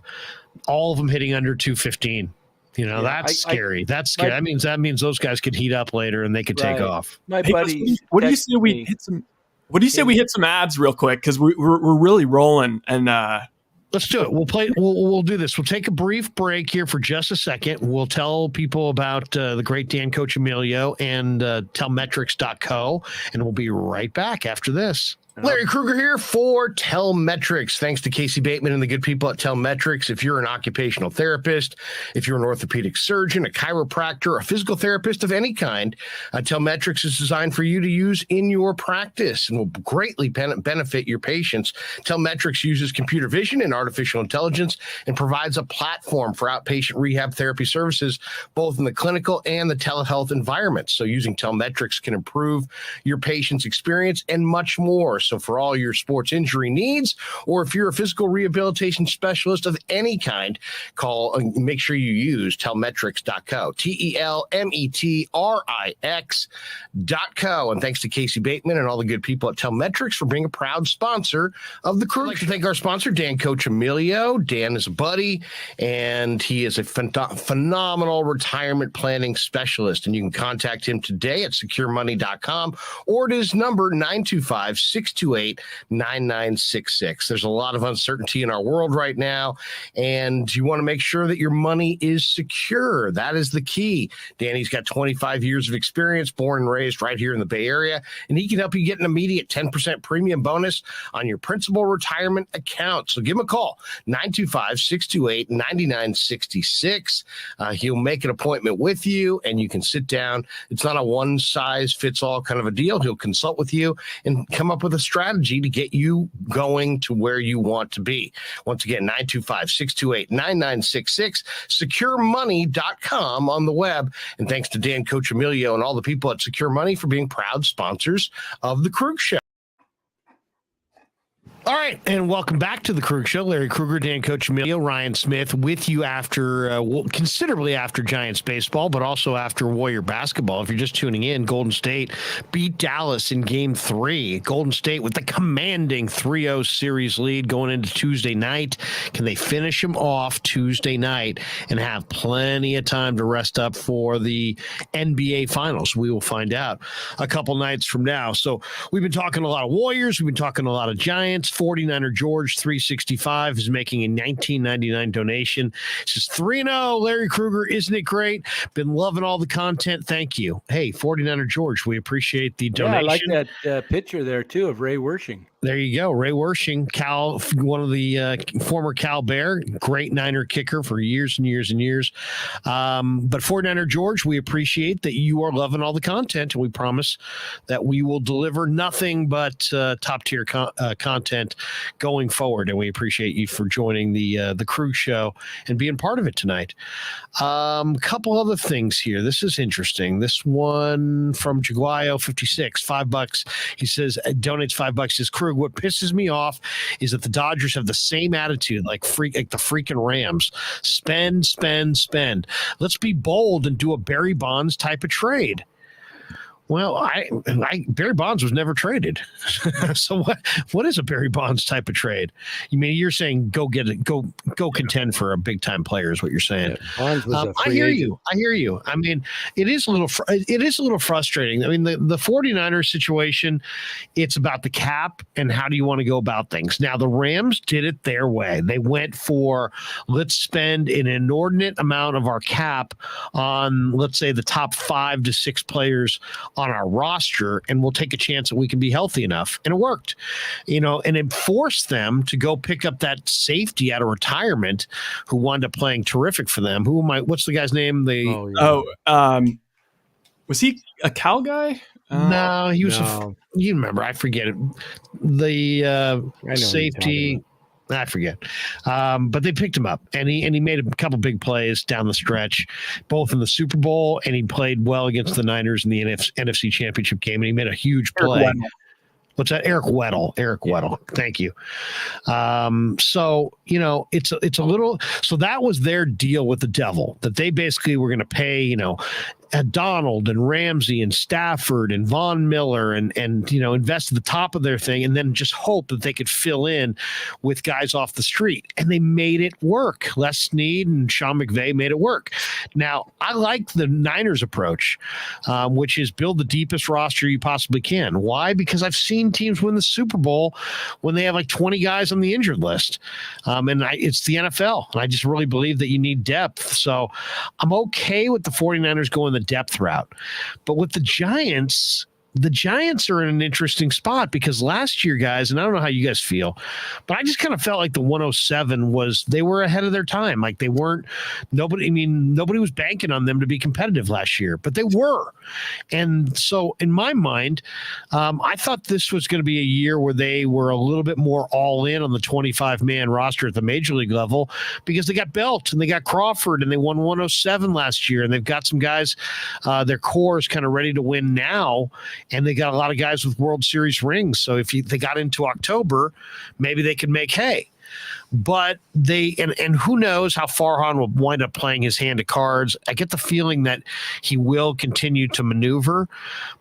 all of them hitting under 215. That's scary. That's scary. That means those guys could heat up later and they could take off. My buddy, what do you say we hit some? What do you say we hit some ads real quick, because we're really rolling, and let's do it. We'll do this. We'll take a brief break here for just a second. We'll tell people about the great Dan Coach Emilio and Telmetrics.co, and we'll be right back after this. Larry Krueger here for Telmetrics. Thanks to Casey Bateman and the good people at Telmetrics. If you're an occupational therapist, if you're an orthopedic surgeon, a chiropractor, a physical therapist of any kind, Telmetrics is designed for you to use in your practice and will greatly benefit your patients. Telmetrics uses computer vision and artificial intelligence and provides a platform for outpatient rehab therapy services, both in the clinical and the telehealth environments. So using Telmetrics can improve your patient's experience and much more. So for all your sports injury needs, or if you're a physical rehabilitation specialist of any kind, make sure you use Telmetrics.co, Telmetrix.co. And thanks to Casey Bateman and all the good people at Telmetrics for being a proud sponsor of the Krueg. I'd like to thank our sponsor, Dan Coach Emilio. Dan is a buddy, and he is a phenomenal retirement planning specialist. And you can contact him today at securemoney.com or at his number, 925-628-9966. There's a lot of uncertainty in our world right now, and you want to make sure that your money is secure. That is the key. Danny's got 25 years of experience, born and raised right here in the Bay Area, and he can help you get an immediate 10% premium bonus on your principal retirement account. So give him a call, 925-628-9966. He'll make an appointment with you, and you can sit down. It's not a one-size-fits-all kind of a deal. He'll consult with you and come up with a strategy to get you going to where you want to be. Once again, 925-628-9966, securemoney.com on the web. And thanks to Dan Coach Emilio and all the people at Secure Money for being proud sponsors of the Krueg Show. All right, and welcome back to the Krueg Show. Larry Krueger, Dan Coach Emilio, Ryan Smith with you after considerably after Giants baseball, but also after Warrior basketball. If you're just tuning in, Golden State beat Dallas in Game 3. Golden State with the commanding 3-0 series lead going into Tuesday night. Can they finish them off Tuesday night and have plenty of time to rest up for the NBA Finals? We will find out a couple nights from now. So we've been talking a lot of Warriors. We've been talking a lot of Giants. 49er George 365 is making a $19.99 donation. Says 3-0, Larry Krueger, isn't it great? Been loving all the content. Thank you. Hey, 49er George, we appreciate the donation. I like that picture there too of Ray Wershing. There you go. Ray Wershing, Cal, one of the former Cal Bear, great Niner kicker for years and years and years. But 49er George, we appreciate that you are loving all the content, and we promise that we will deliver nothing but top tier content going forward. And we appreciate you for joining the Krueg Show and being part of it tonight. Couple other things here. This is interesting. This one from Jaguayo 56, $5. He says donates $5. Says Krueg, what pisses me off is that the Dodgers have the same attitude like the freaking Rams. Spend, spend, spend. Let's be bold and do a Barry Bonds type of trade. Well, Barry Bonds was never traded. So what is a Barry Bonds type of trade? You mean you're saying go get it, go contend for a big time player is what you're saying? Yeah, Bonds was a I hear you. I mean, it is a little frustrating. I mean, the 49ers situation, it's about the cap and how do you want to go about things. Now the Rams did it their way. They went for, let's spend an inordinate amount of our cap on, let's say, the top 5 to 6 players on our roster, and we'll take a chance that we can be healthy enough. And it worked, and it forced them to go pick up that safety out of retirement who wound up playing terrific for them. What's the guy's name? Was he a Cal guy? No, he was, you remember, I forget it. The safety, I forget. But they picked him up, and he made a couple big plays down the stretch, both in the Super Bowl, and he played well against the Niners in the NFC Championship game, and he made a huge play. What's that? Eric Weddle. Eric Weddle. Thank you. So, it's a little, so that was their deal with the devil, that they basically were going to pay, Donald and Ramsey and Stafford and Von Miller and invest at the top of their thing and then just hope that they could fill in with guys off the street. And they made it work. Les Snead and Sean McVay made it work. Now, I like the Niners approach, which is build the deepest roster you possibly can. Why? Because I've seen teams win the Super Bowl when they have like 20 guys on the injured list. It's the NFL. And I just really believe that you need depth. So I'm okay with the 49ers going the depth route. But with the Giants are in an interesting spot because last year, guys, and I don't know how you guys feel, but I just kind of felt like the 107 they were ahead of their time. Like they weren't, nobody was banking on them to be competitive last year, but they were. And so in my mind, I thought this was going to be a year where they were a little bit more all in on the 25-man roster at the major league level because they got Belt and they got Crawford and they won 107 last year. And they've got some guys, their core is kind of ready to win now. And they got a lot of guys with World Series rings. So if they got into October, maybe they could make hay. But and who knows how Farhan will wind up playing his hand of cards. I get the feeling that he will continue to maneuver.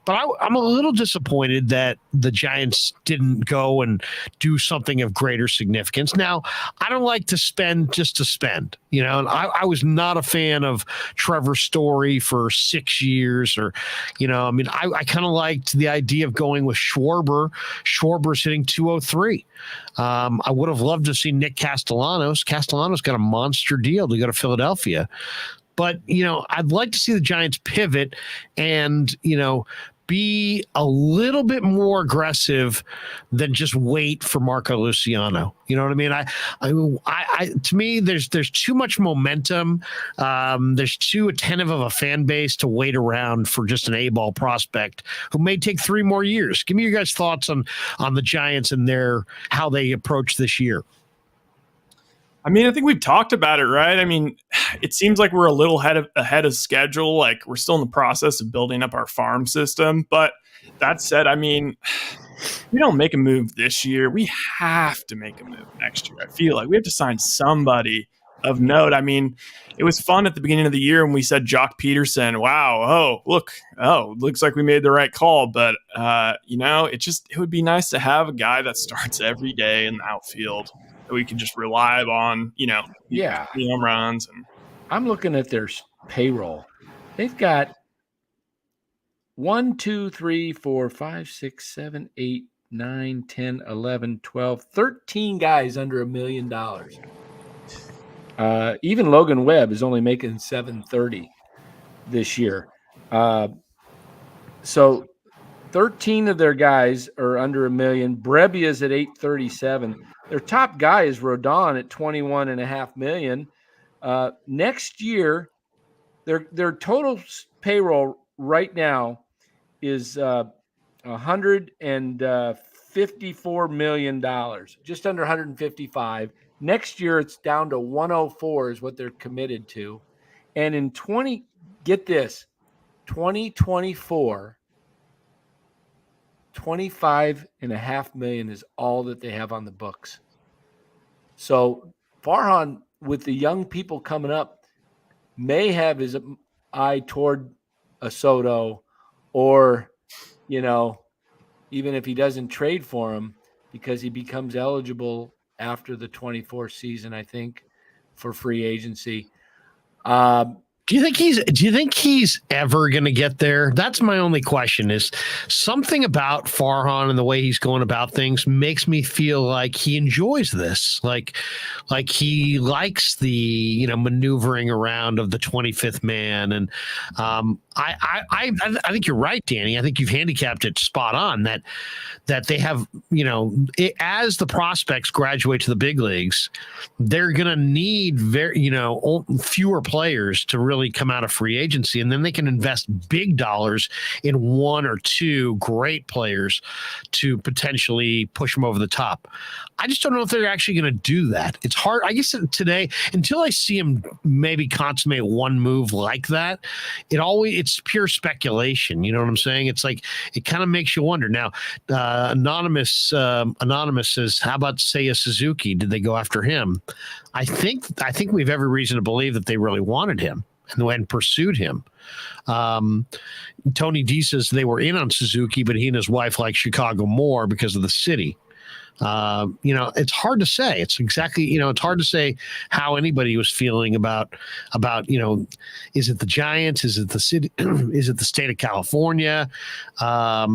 But I'm a little disappointed that the Giants didn't go and do something of greater significance. Now, I don't like to spend just to spend. And I was not a fan of Trevor Story for 6 years I kind of liked the idea of going with Schwarber. Schwarber's hitting 203. I would have loved to see Nick Castellanos. Castellanos got a monster deal to go to Philadelphia. But, I'd like to see the Giants pivot and, be a little bit more aggressive than just wait for Marco Luciano. You know what I mean? I to me, there's too much momentum. There's too attentive of a fan base to wait around for just an A-ball prospect who may take 3 more years. Give me your guys' thoughts on the Giants and how they approach this year. I think we've talked about it, right? It seems like we're a little ahead of schedule. Like we're still in the process of building up our farm system. But that said, we don't make a move this year. We have to make a move next year. I feel like we have to sign somebody of note. It was fun at the beginning of the year when we said Jock Peterson. Wow. Looks like we made the right call. But, it would be nice to have a guy that starts every day in the outfield that we can just rely on, home runs. And I'm looking at their payroll. They've got 1, 2, 3, 4, 5, 6, 7, 8, 9, 10, 11, 12, 13 guys under $1 million. Even Logan Webb is only making $730 this year. So 13 of their guys are under $1 million. Brebbia's at $837. Their top guy is Rodon at $21.5 million. Next year, their total payroll right now is $154 million, just under 155. Next year, it's down to 104 is what they're committed to. And in 2024, $25.5 million is all that they have on the books. So Farhan, with the young people coming up, may have his eye toward a Soto or, even if he doesn't trade for him because he becomes eligible after the 24 season, I think, for free agency. Do you think he's ever going to get there? That's my only question. Is something about Farhan and the way he's going about things makes me feel like he enjoys this, like he likes the maneuvering around of the 25th man. And I think you're right, Danny. I think you've handicapped it spot on that they have as the prospects graduate to the big leagues, they're going to need fewer players to really come out of free agency, and then they can invest big dollars in 1 or 2 great players to potentially push them over the top. I just don't know if they're actually going to do that. It's hard. I guess today, until I see him maybe consummate one move like that, it it's pure speculation. You know what I'm saying? It's like it kind of makes you wonder. Now, anonymous says, "How about Seiya Suzuki? Did they go after him?" I think we have every reason to believe that they really wanted him and pursued him. Tony D says they were in on Suzuki, but he and his wife like Chicago more because of the city. It's hard to say. It's exactly, it's hard to say how anybody was feeling about, is it the Giants? Is it the city? Is it the state of California? I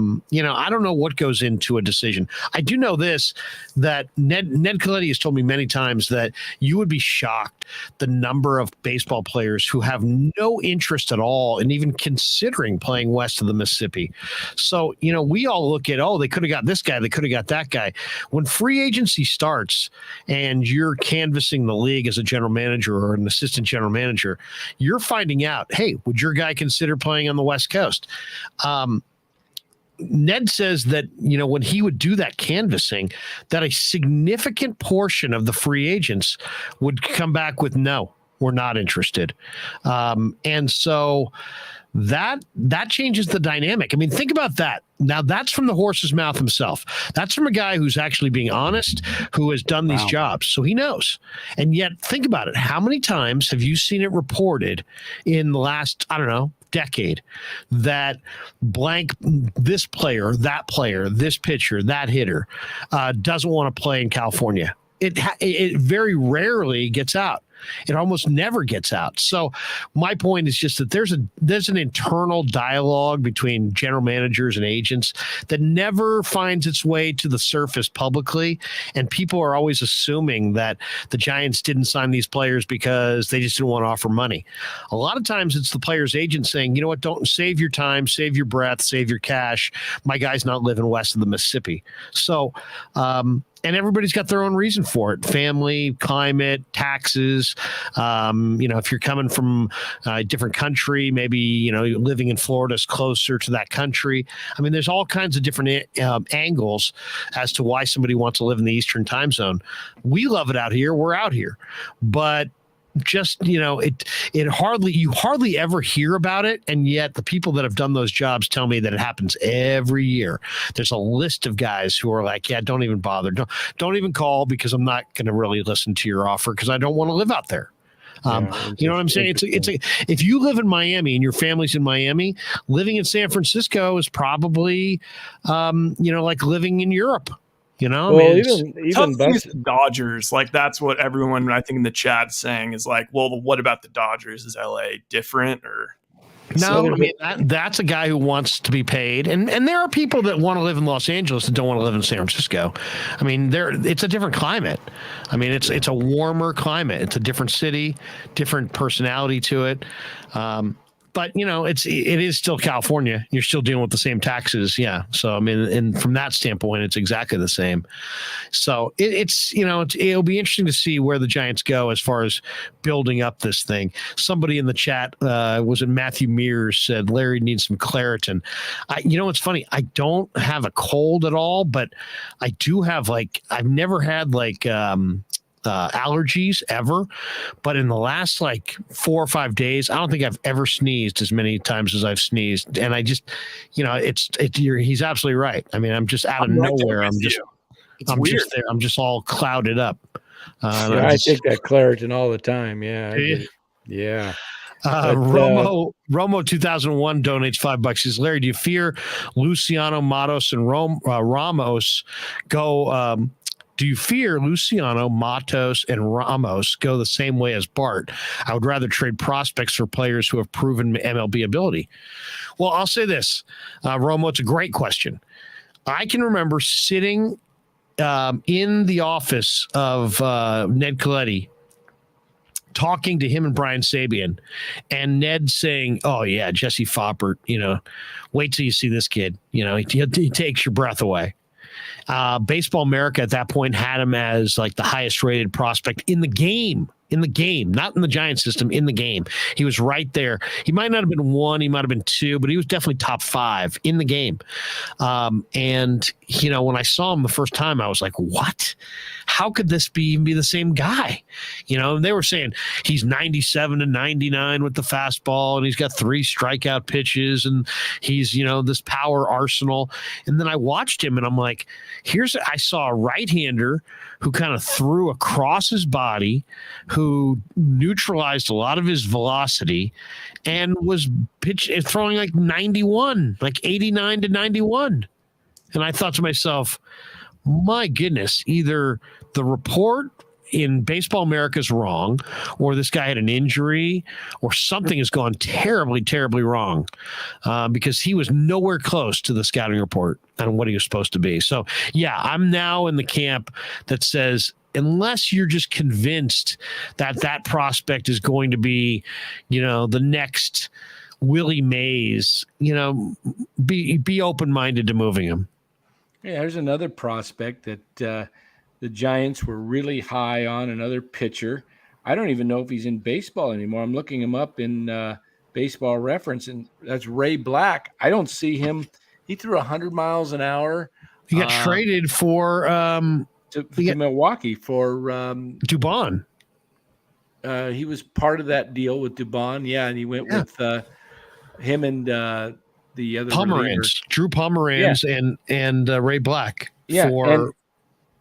don't know what goes into a decision. I do know this, that Ned Colletti has told me many times that you would be shocked the number of baseball players who have no interest at all in even considering playing west of the Mississippi. So, we all look at, they could have got this guy. They could have got that guy. When free agency starts and you're canvassing the league as a general manager or an assistant general manager, you're finding out, hey, would your guy consider playing on the West Coast? Ned says that, when he would do that canvassing, that a significant portion of the free agents would come back with, no, we're not interested. And so that changes the dynamic. I mean, think about that. Now, that's from the horse's mouth himself. That's from a guy who's actually being honest, who has done these jobs. So he knows. And yet, think about it. How many times have you seen it reported in the last, decade that blank, this player, this pitcher, that hitter doesn't want to play in California? It very rarely gets out. It almost never gets out. So my point is just that there's an internal dialogue between general managers and agents that never finds its way to the surface publicly. And people are always assuming that the Giants didn't sign these players because they just didn't want to offer money. A lot of times it's the player's agent saying, you know what, don't save your time, save your breath, save your cash. My guy's not living west of the Mississippi. So, and everybody's got their own reason for it. Family, climate, taxes. If you're coming from a different country, maybe, living in Florida is closer to that country. I mean, there's all kinds of different angles as to why somebody wants to live in the Eastern time zone. We love it out here. We're out here. But just, you hardly ever hear about it. And yet the people that have done those jobs tell me that it happens every year. There's a list of guys who are like, yeah, don't even bother. Don't even call, because I'm not going to really listen to your offer because I don't want to live out there. You know what I'm saying? If you live in Miami and your family's in Miami, living in San Francisco is probably, like living in Europe. Even the Dodgers, like that's what everyone I think in the chat is saying is like, well, what about the Dodgers? Is LA different or? No, I mean that's a guy who wants to be paid, and there are people that want to live in Los Angeles that don't want to live in San Francisco. I mean, it's a different climate. I mean, it's a warmer climate. It's a different city, different personality to it. But it is still California. You're still dealing with the same taxes. Yeah. So, I mean, and from that standpoint, it's exactly the same. So it'll be interesting to see where the Giants go as far as building up this thing. Somebody in the chat, was it Matthew Mears, said Larry needs some Claritin. It's funny. I don't have a cold at all, but I do have I've never had allergies ever, but in the last 4 or 5 days, I don't think I've ever sneezed as many times as I've sneezed. And I just, he's absolutely right. I mean, I'm just out of nowhere. I'm just there. I'm just all clouded up. I take that Claritin all the time. Yeah. Yeah. Romo 2001 donates $5. He says, Larry, do you fear Luciano, Matos, and Ramos go, do you fear Luciano, Matos, and Ramos go the same way as Bart? I would rather trade prospects for players who have proven MLB ability. Well, I'll say this, Romo, it's a great question. I can remember sitting in the office of Ned Colletti, talking to him and Brian Sabian, and Ned saying, oh, yeah, Jesse Foppert, wait till you see this kid. He takes your breath away. Baseball America at that point had him as the highest rated prospect in the game. in the game, not in the Giants system, in the game. He was right there. He might not have been 1, he might have been 2, but he was definitely top 5 in the game. And, when I saw him the first time, I was like, what? How could this even be the same guy? They were saying he's 97 and 99 with the fastball, and he's got 3 strikeout pitches, and he's, this power arsenal. And then I watched him, and I'm like, I saw a right-hander who kind of threw across his body, who neutralized a lot of his velocity, and was throwing like 91, like 89 to 91. And I thought to myself, my goodness, either the report in Baseball America is wrong, or this guy had an injury, or something has gone terribly, terribly wrong, because he was nowhere close to the scouting report on what he was supposed to be. So, yeah, I'm now in the camp that says, unless you're just convinced that prospect is going to be, the next Willie Mays, be open-minded to moving him. Yeah, there's another prospect that the Giants were really high on, another pitcher. I don't even know if he's in baseball anymore. I'm looking him up in Baseball Reference, and that's Ray Black. I don't see him. He threw 100 miles an hour. He got traded for to Milwaukee for Dubon. He was part of that deal with Dubon. Yeah, and he went with him and the other Pomeranz, Drew Pomeranz, and Ray Black for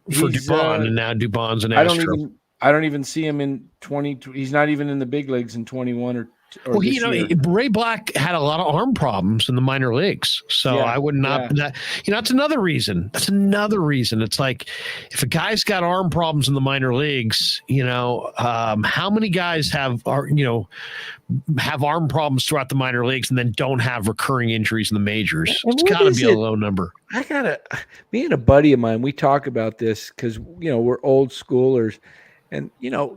Dubon, and now Dubon's an Astro. I don't even see him in 20. He's not even in the big leagues in 21 or well, Ray Black had a lot of arm problems in the minor leagues, so I would not. That's another reason. It's like if a guy's got arm problems in the minor leagues, how many guys have arm problems throughout the minor leagues and then don't have recurring injuries in the majors? It's got to be a low number. Me and a buddy of mine, we talk about this because we're old schoolers, and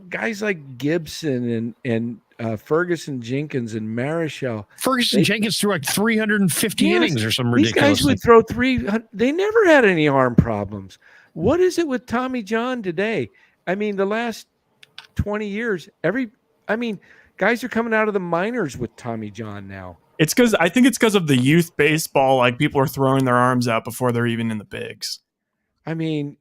guys like Gibson and Ferguson Jenkins and Marichal. Jenkins threw like 350 innings or some ridiculous. These guys would throw 300. They never had any arm problems. What is it with Tommy John today? I mean, the last 20 years, guys are coming out of the minors with Tommy John now. I think it's because of the youth baseball. Like, people are throwing their arms out before they're even in the bigs. I mean,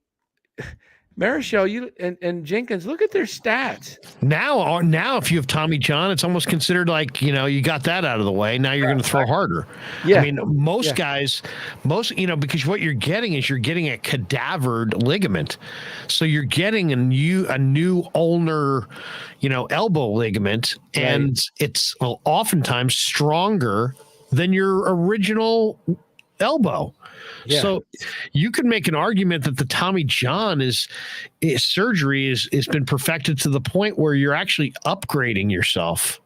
Marichal, and Jenkins, look at their stats. Now, if you have Tommy John, it's almost considered like, you got that out of the way. Now you're going to throw harder. Yeah. I mean, most guys, because what you're getting is you're getting a cadavered ligament. So you're getting a new ulnar, elbow ligament, and it's oftentimes stronger than your original elbow. Yeah. So you could make an argument that the Tommy John surgery has been perfected to the point where you're actually upgrading yourself.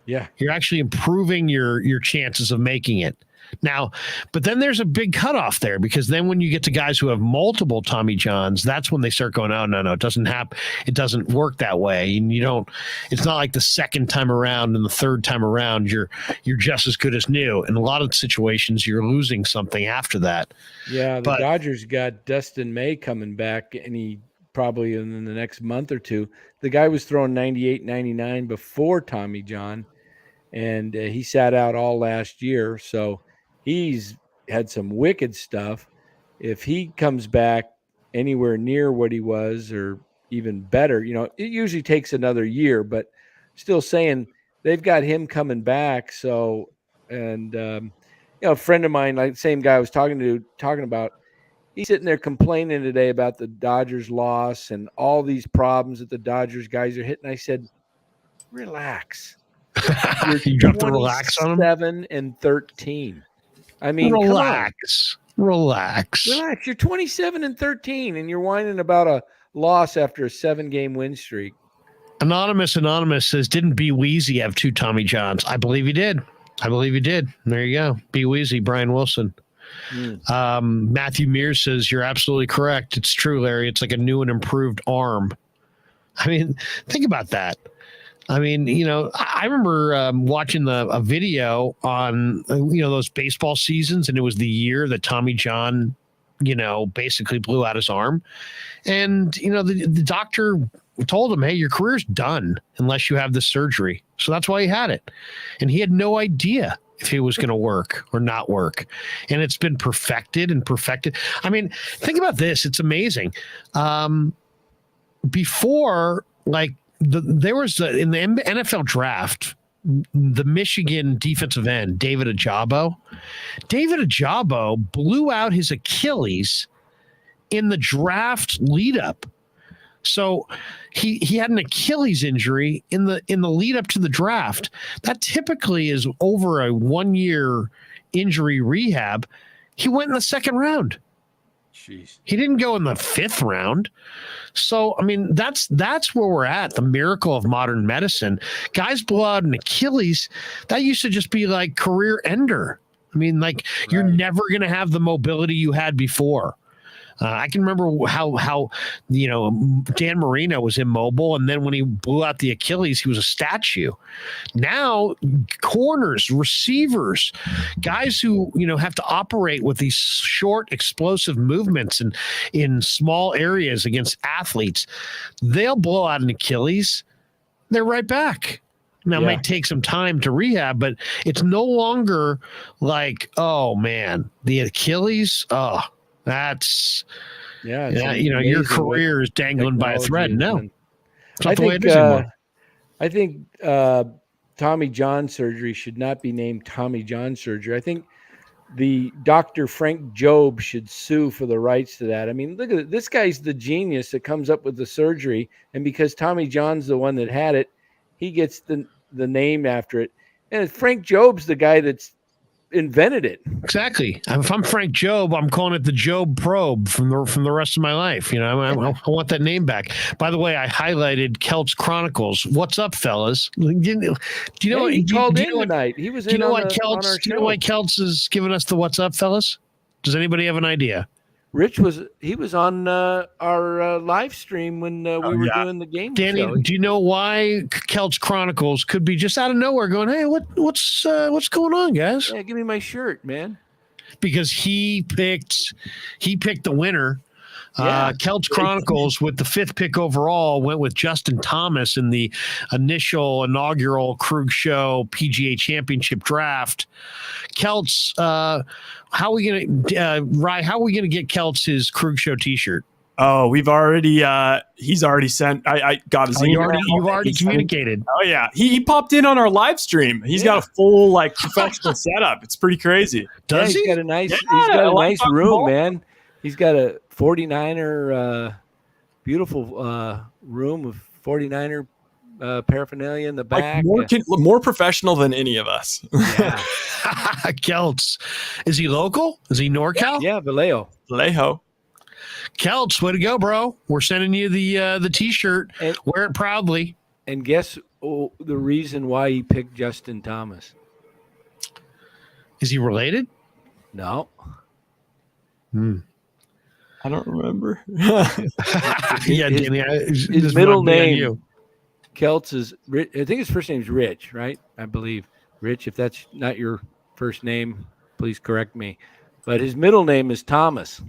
Yeah. You're actually improving your chances of making it. Now, but then there's a big cutoff there, because then when you get to guys who have multiple Tommy Johns, that's when they start going, oh, no, it doesn't happen. It doesn't work that way. And it's not like the second time around and the third time around, you're just as good as new. In a lot of situations, you're losing something after that. Yeah. The Dodgers got Dustin May coming back, and he probably in the next month or two. The guy was throwing 98, 99 before Tommy John, and he sat out all last year. So he's had some wicked stuff. If he comes back anywhere near what he was, or even better, it usually takes another year, but still saying they've got him coming back. So, and, a friend of mine, like the same guy I was talking about, he's sitting there complaining today about the Dodgers loss and all these problems that the Dodgers guys are hitting. I said, relax. You have to relax on them. 7-13. I mean, relax. You're 27-13, and you're whining about a loss after a 7-game win streak. Anonymous says, didn't B. Weezy have 2 Tommy Johns? I believe he did. There you go. B. Weezy, Brian Wilson. Matthew Mears says, you're absolutely correct. It's true, Larry. It's like a new and improved arm. I mean, think about that. I mean, I remember watching a video on, those baseball seasons, and it was the year that Tommy John, basically blew out his arm. And, the doctor told him, hey, your career's done unless you have this surgery. So that's why he had it. And he had no idea if it was going to work or not work. And it's been perfected. I mean, think about this. It's amazing. Before, like, there was in the NFL draft, the Michigan defensive end, David Ojabo blew out his Achilles in the draft lead up. So he had an Achilles injury in the lead up to the draft. That typically is over a 1-year injury rehab. He went in the second round. Jeez. He didn't go in the 5th round. So, I mean, that's where we're at, the miracle of modern medicine. Guys blow out an Achilles. That used to just be like career ender. I mean, like, you're never going to have the mobility you had before. I can remember how Dan Marino was immobile, and then when he blew out the Achilles, he was a statue. Now, corners, receivers, guys who have to operate with these short, explosive movements and in small areas against athletes, they'll blow out an Achilles. They're right back. Now, it might take some time to rehab, but it's no longer like, oh man, the Achilles. Oh. That's your career is dangling by a thread. No, it's not the way it is anymore. I think Tommy John surgery should not be named Tommy John surgery. I think the Dr. Frank Jobe should sue for the rights to that. I mean, look at it. This guy's the genius that comes up with the surgery, and because Tommy John's the one that had it, he gets the name after it. And Frank Jobe's the guy that's invented it. Exactly. If I'm Frank Jobe, I'm calling it the Jobe probe from the rest of my life. I want that name back. By the way, I highlighted Kelt's Chronicles. What's up, fellas? Do you know he called in tonight? He was in on our show. Do you know why Kelt's is giving us the what's up, fellas? Does anybody have an idea? Rich was on our live stream when we were doing the game. Danny, show. Do you know why Kelt's Chronicles could be just out of nowhere going, hey, what's going on, guys? Yeah, give me my shirt, man. Because he picked the winner. Kelt's Chronicles with the 5th pick overall went with Justin Thomas in the inaugural Krueg Show PGA Championship draft. Kelt's, how are we gonna get Kelt's his Krueg Show T-shirt? Oh, he's already sent. I got his email. You've already communicated. Oh yeah, he popped in on our live stream. He's got a full professional setup. It's pretty crazy. He's got a nice room, man. He's got a 49er, beautiful room of 49er paraphernalia in the back. More professional than any of us. Yeah. Kelts. Is he local? Is he NorCal? Yeah, Vallejo. Kelts, way to go, bro. We're sending you the T-shirt. Wear it proudly. And guess the reason why he picked Justin Thomas? Is he related? No. I don't remember. His middle name, Kelts, is Rich. I think his first name is Rich, right? I believe. Rich, if that's not your first name, please correct me. But his middle name is Thomas.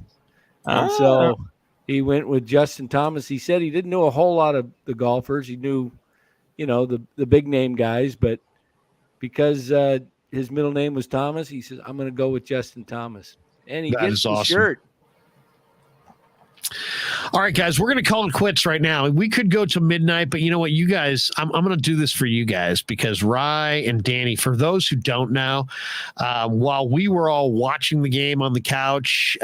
And so he went with Justin Thomas. He said he didn't know a whole lot of the golfers. He knew, the big name guys. But because his middle name was Thomas, he says, I'm going to go with Justin Thomas. And he gets the shirt. All right, guys, we're going to call it quits right now. We could go to midnight, but you know what, you guys, I'm going to do this for you guys because Rye and Danny, for those who don't know, while we were all watching the game on the couch,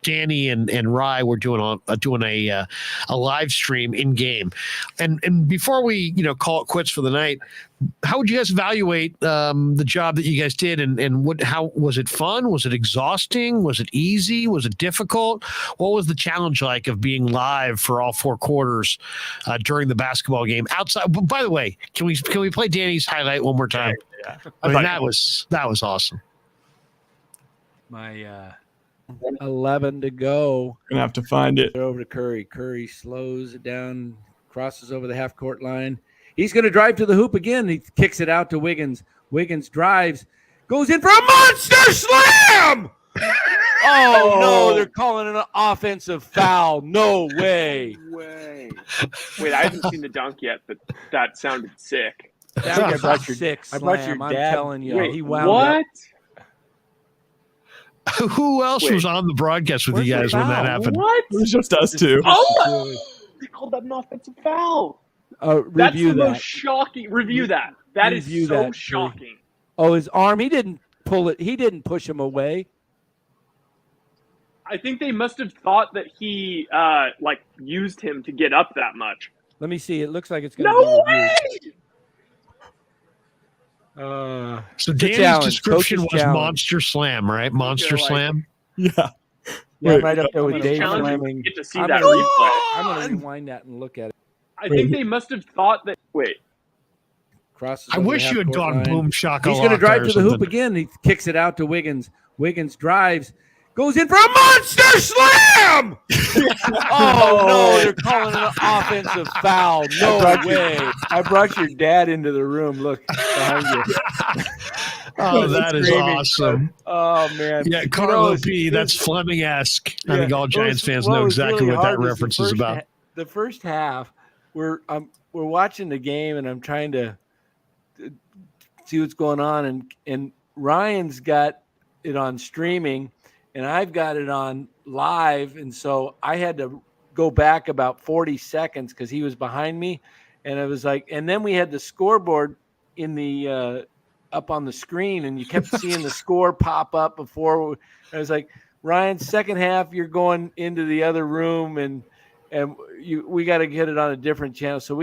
Danny and Rye were doing a live stream in game, and before we call it quits for the night, how would you guys evaluate the job that you guys did, and how was it fun? Was it exhausting? Was it easy? Was it difficult? What was the challenge like of being live for all 4 quarters during the basketball game outside? By the way, can we play Danny's highlight one more time? Yeah. I mean, that was awesome. My 11 to go. Gonna have to find it. Over to Curry. Curry slows it down, crosses over the half court line. He's going to drive to the hoop again. He kicks it out to Wiggins. Wiggins drives, goes in for a monster slam. Oh no! They're calling an offensive foul. No way. Way. Wait, I haven't seen the dunk yet, but that sounded sick. That was I a sick I brought your slam. I'm dad- telling you. Wait, He wound what? up. Who else Wait. was on the broadcast with Where's you the guys when that foul? happened? What? It was just us two. Oh! They called that an offensive foul. That's the Review that. most shocking. Review that. That is Review so that, please. shocking. Oh, his arm. He didn't pull it. He didn't push him away. I think they must have thought that he used him to get up that much. Let me see. It looks like it's going to No be reviewed. way! So It's a Danny's challenge. description Coach's was challenge. Monster Slam, right? Monster like- Slam. Yeah. Yeah, Wait, right up there with He's Dave challenging Fleming. to get to see I'm that gonna- replay. I'm going to rewind that and look at it. I think they must have thought that. Wait, Crosses I over the wish you had half-court gone line. boom shakalaka. He's going to drive or to the hoop something. again. He kicks it out to Wiggins. Wiggins drives, goes in for a monster slam. Oh no! They're calling an offensive foul. No way! I brought your dad into the room. Look behind you. Oh, that is Screaming. awesome. Oh man! Yeah, You Carlo know, P. That's Fleming-esque. I think all Giants fans know what was exactly really what that hard is reference the is first about. The first half, we're watching the game, and I'm trying to see what's going on, and Ryan's got it on streaming, and I've got it on live, and so I had to go back about 40 seconds because he was behind me, and it was like, and then we had the scoreboard in the up on the screen, and you kept seeing the score pop up before. I was like, Ryan, second half, you're going into the other room, and we got to get it on a different channel. So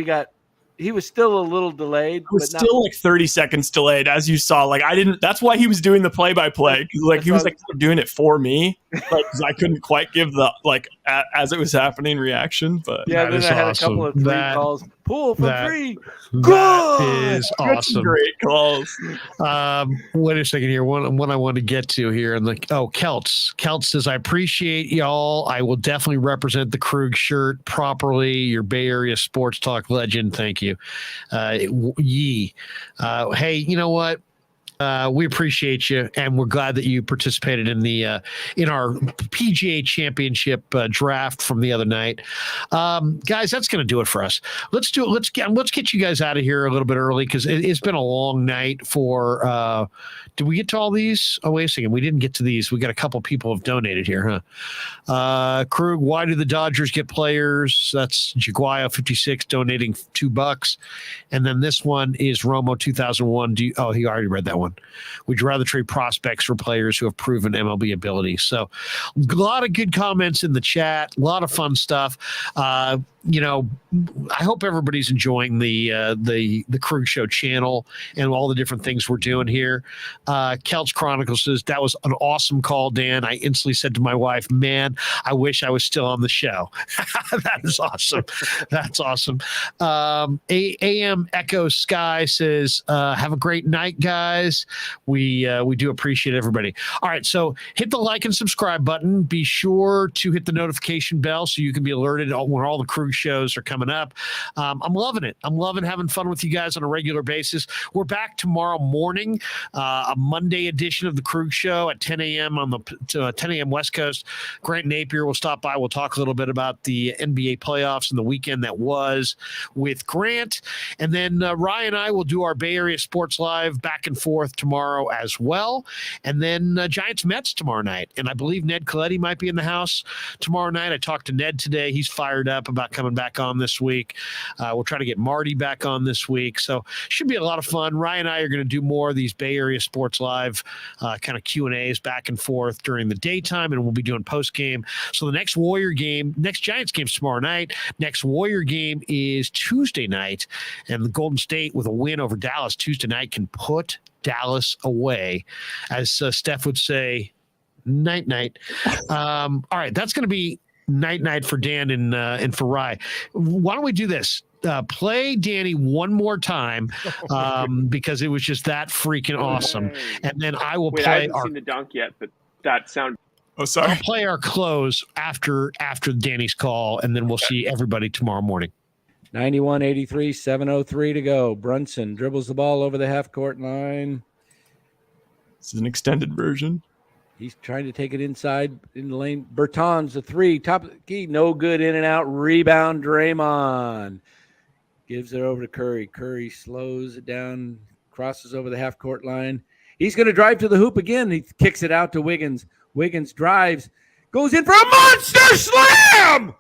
he was still a little delayed. It was but still like 30 seconds delayed, as you saw. Like, that's why he was doing the play-by-play. Like, he was like doing it for me, like, 'cause I couldn't quite give the as it was happening reaction. But yeah, That then is I had awesome. a couple of three That- calls. Pull for that- three. That is that's awesome. great calls. Wait a second here. One I want to get to here, and Kelts. Kelts says, "I appreciate y'all. I will definitely represent the Krueg shirt properly. Your Bay Area sports talk legend. Thank you, Yee. Hey, you know what? We appreciate you, and we're glad that you participated in the in our PGA Championship draft from the other night, guys. That's going to do it for us. Let's do it. Let's get you guys out of here a little bit early because it's been a long night. For did we get to all these? Oh, wait a second, we didn't get to these. We got a couple people have donated here, huh? Krug, why do the Dodgers get players? That's Jaguayo 56 donating $2, and then this one is Romo 2001. He already read that one. Would you rather trade prospects for players who have proven MLB ability? So a lot of good comments in the chat, a lot of fun stuff. I hope everybody's enjoying the Krueg Show channel and all the different things we're doing here. Kelch Chronicles says, that was an awesome call, Dan. I instantly said to my wife, man, I wish I was still on the show. That is awesome. That's awesome. AM Echo Sky says, have a great night, guys. We do appreciate everybody. All right, so hit the like and subscribe button. Be sure to hit the notification bell so you can be alerted when all the Krueg shows are coming up. I'm loving it. I'm loving having fun with you guys on a regular basis. We're back tomorrow morning, a Monday edition of the Krueg Show at 10 a.m. on the 10 a.m. West Coast. Grant Napier will stop by. We'll talk a little bit about the NBA playoffs and the weekend that was with Grant. And then Ryan and I will do our Bay Area Sports Live back and forth tomorrow as well. And then Giants Mets tomorrow night. And I believe Ned Coletti might be in the house tomorrow night. I talked to Ned today. He's fired up about coming back on this week. We'll try to get Marty back on this week. So should be a lot of fun. Ryan and I are going to do more of these Bay Area Sports Live kind of Q&As back and forth during the daytime, and we'll be doing post game. So the next Giants game's tomorrow night. Next Warrior game is Tuesday night, and the Golden State with a win over Dallas Tuesday night can put Dallas away, as Steph would say, night. All right, that's going to be night for Dan and for Rye. Why don't we do this? Play Danny one more time because it was just that freaking awesome. And then I will I play haven't seen the dunk yet, but that sounded. Oh, sorry. I'll play our close after Danny's call, and then we'll see everybody tomorrow morning. 91-83, 7:03 to go. Brunson dribbles the ball over the half-court line. This is an extended version. He's trying to take it inside in the lane. Bertans, a three, top of the key, no good, in and out. Rebound, Draymond. Gives it over to Curry. Curry slows it down, crosses over the half-court line. He's going to drive to the hoop again. He kicks it out to Wiggins. Wiggins drives, goes in for a monster slam!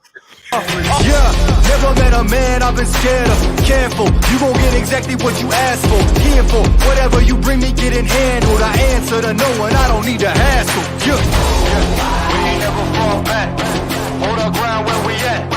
Yeah, never met a man I've been scared of. Careful, you gon' get exactly what you asked for. Here for whatever you bring me, getting handled. I answer to no one, I don't need to hassle. Yeah, we ain't never fall back. Hold our ground where we at.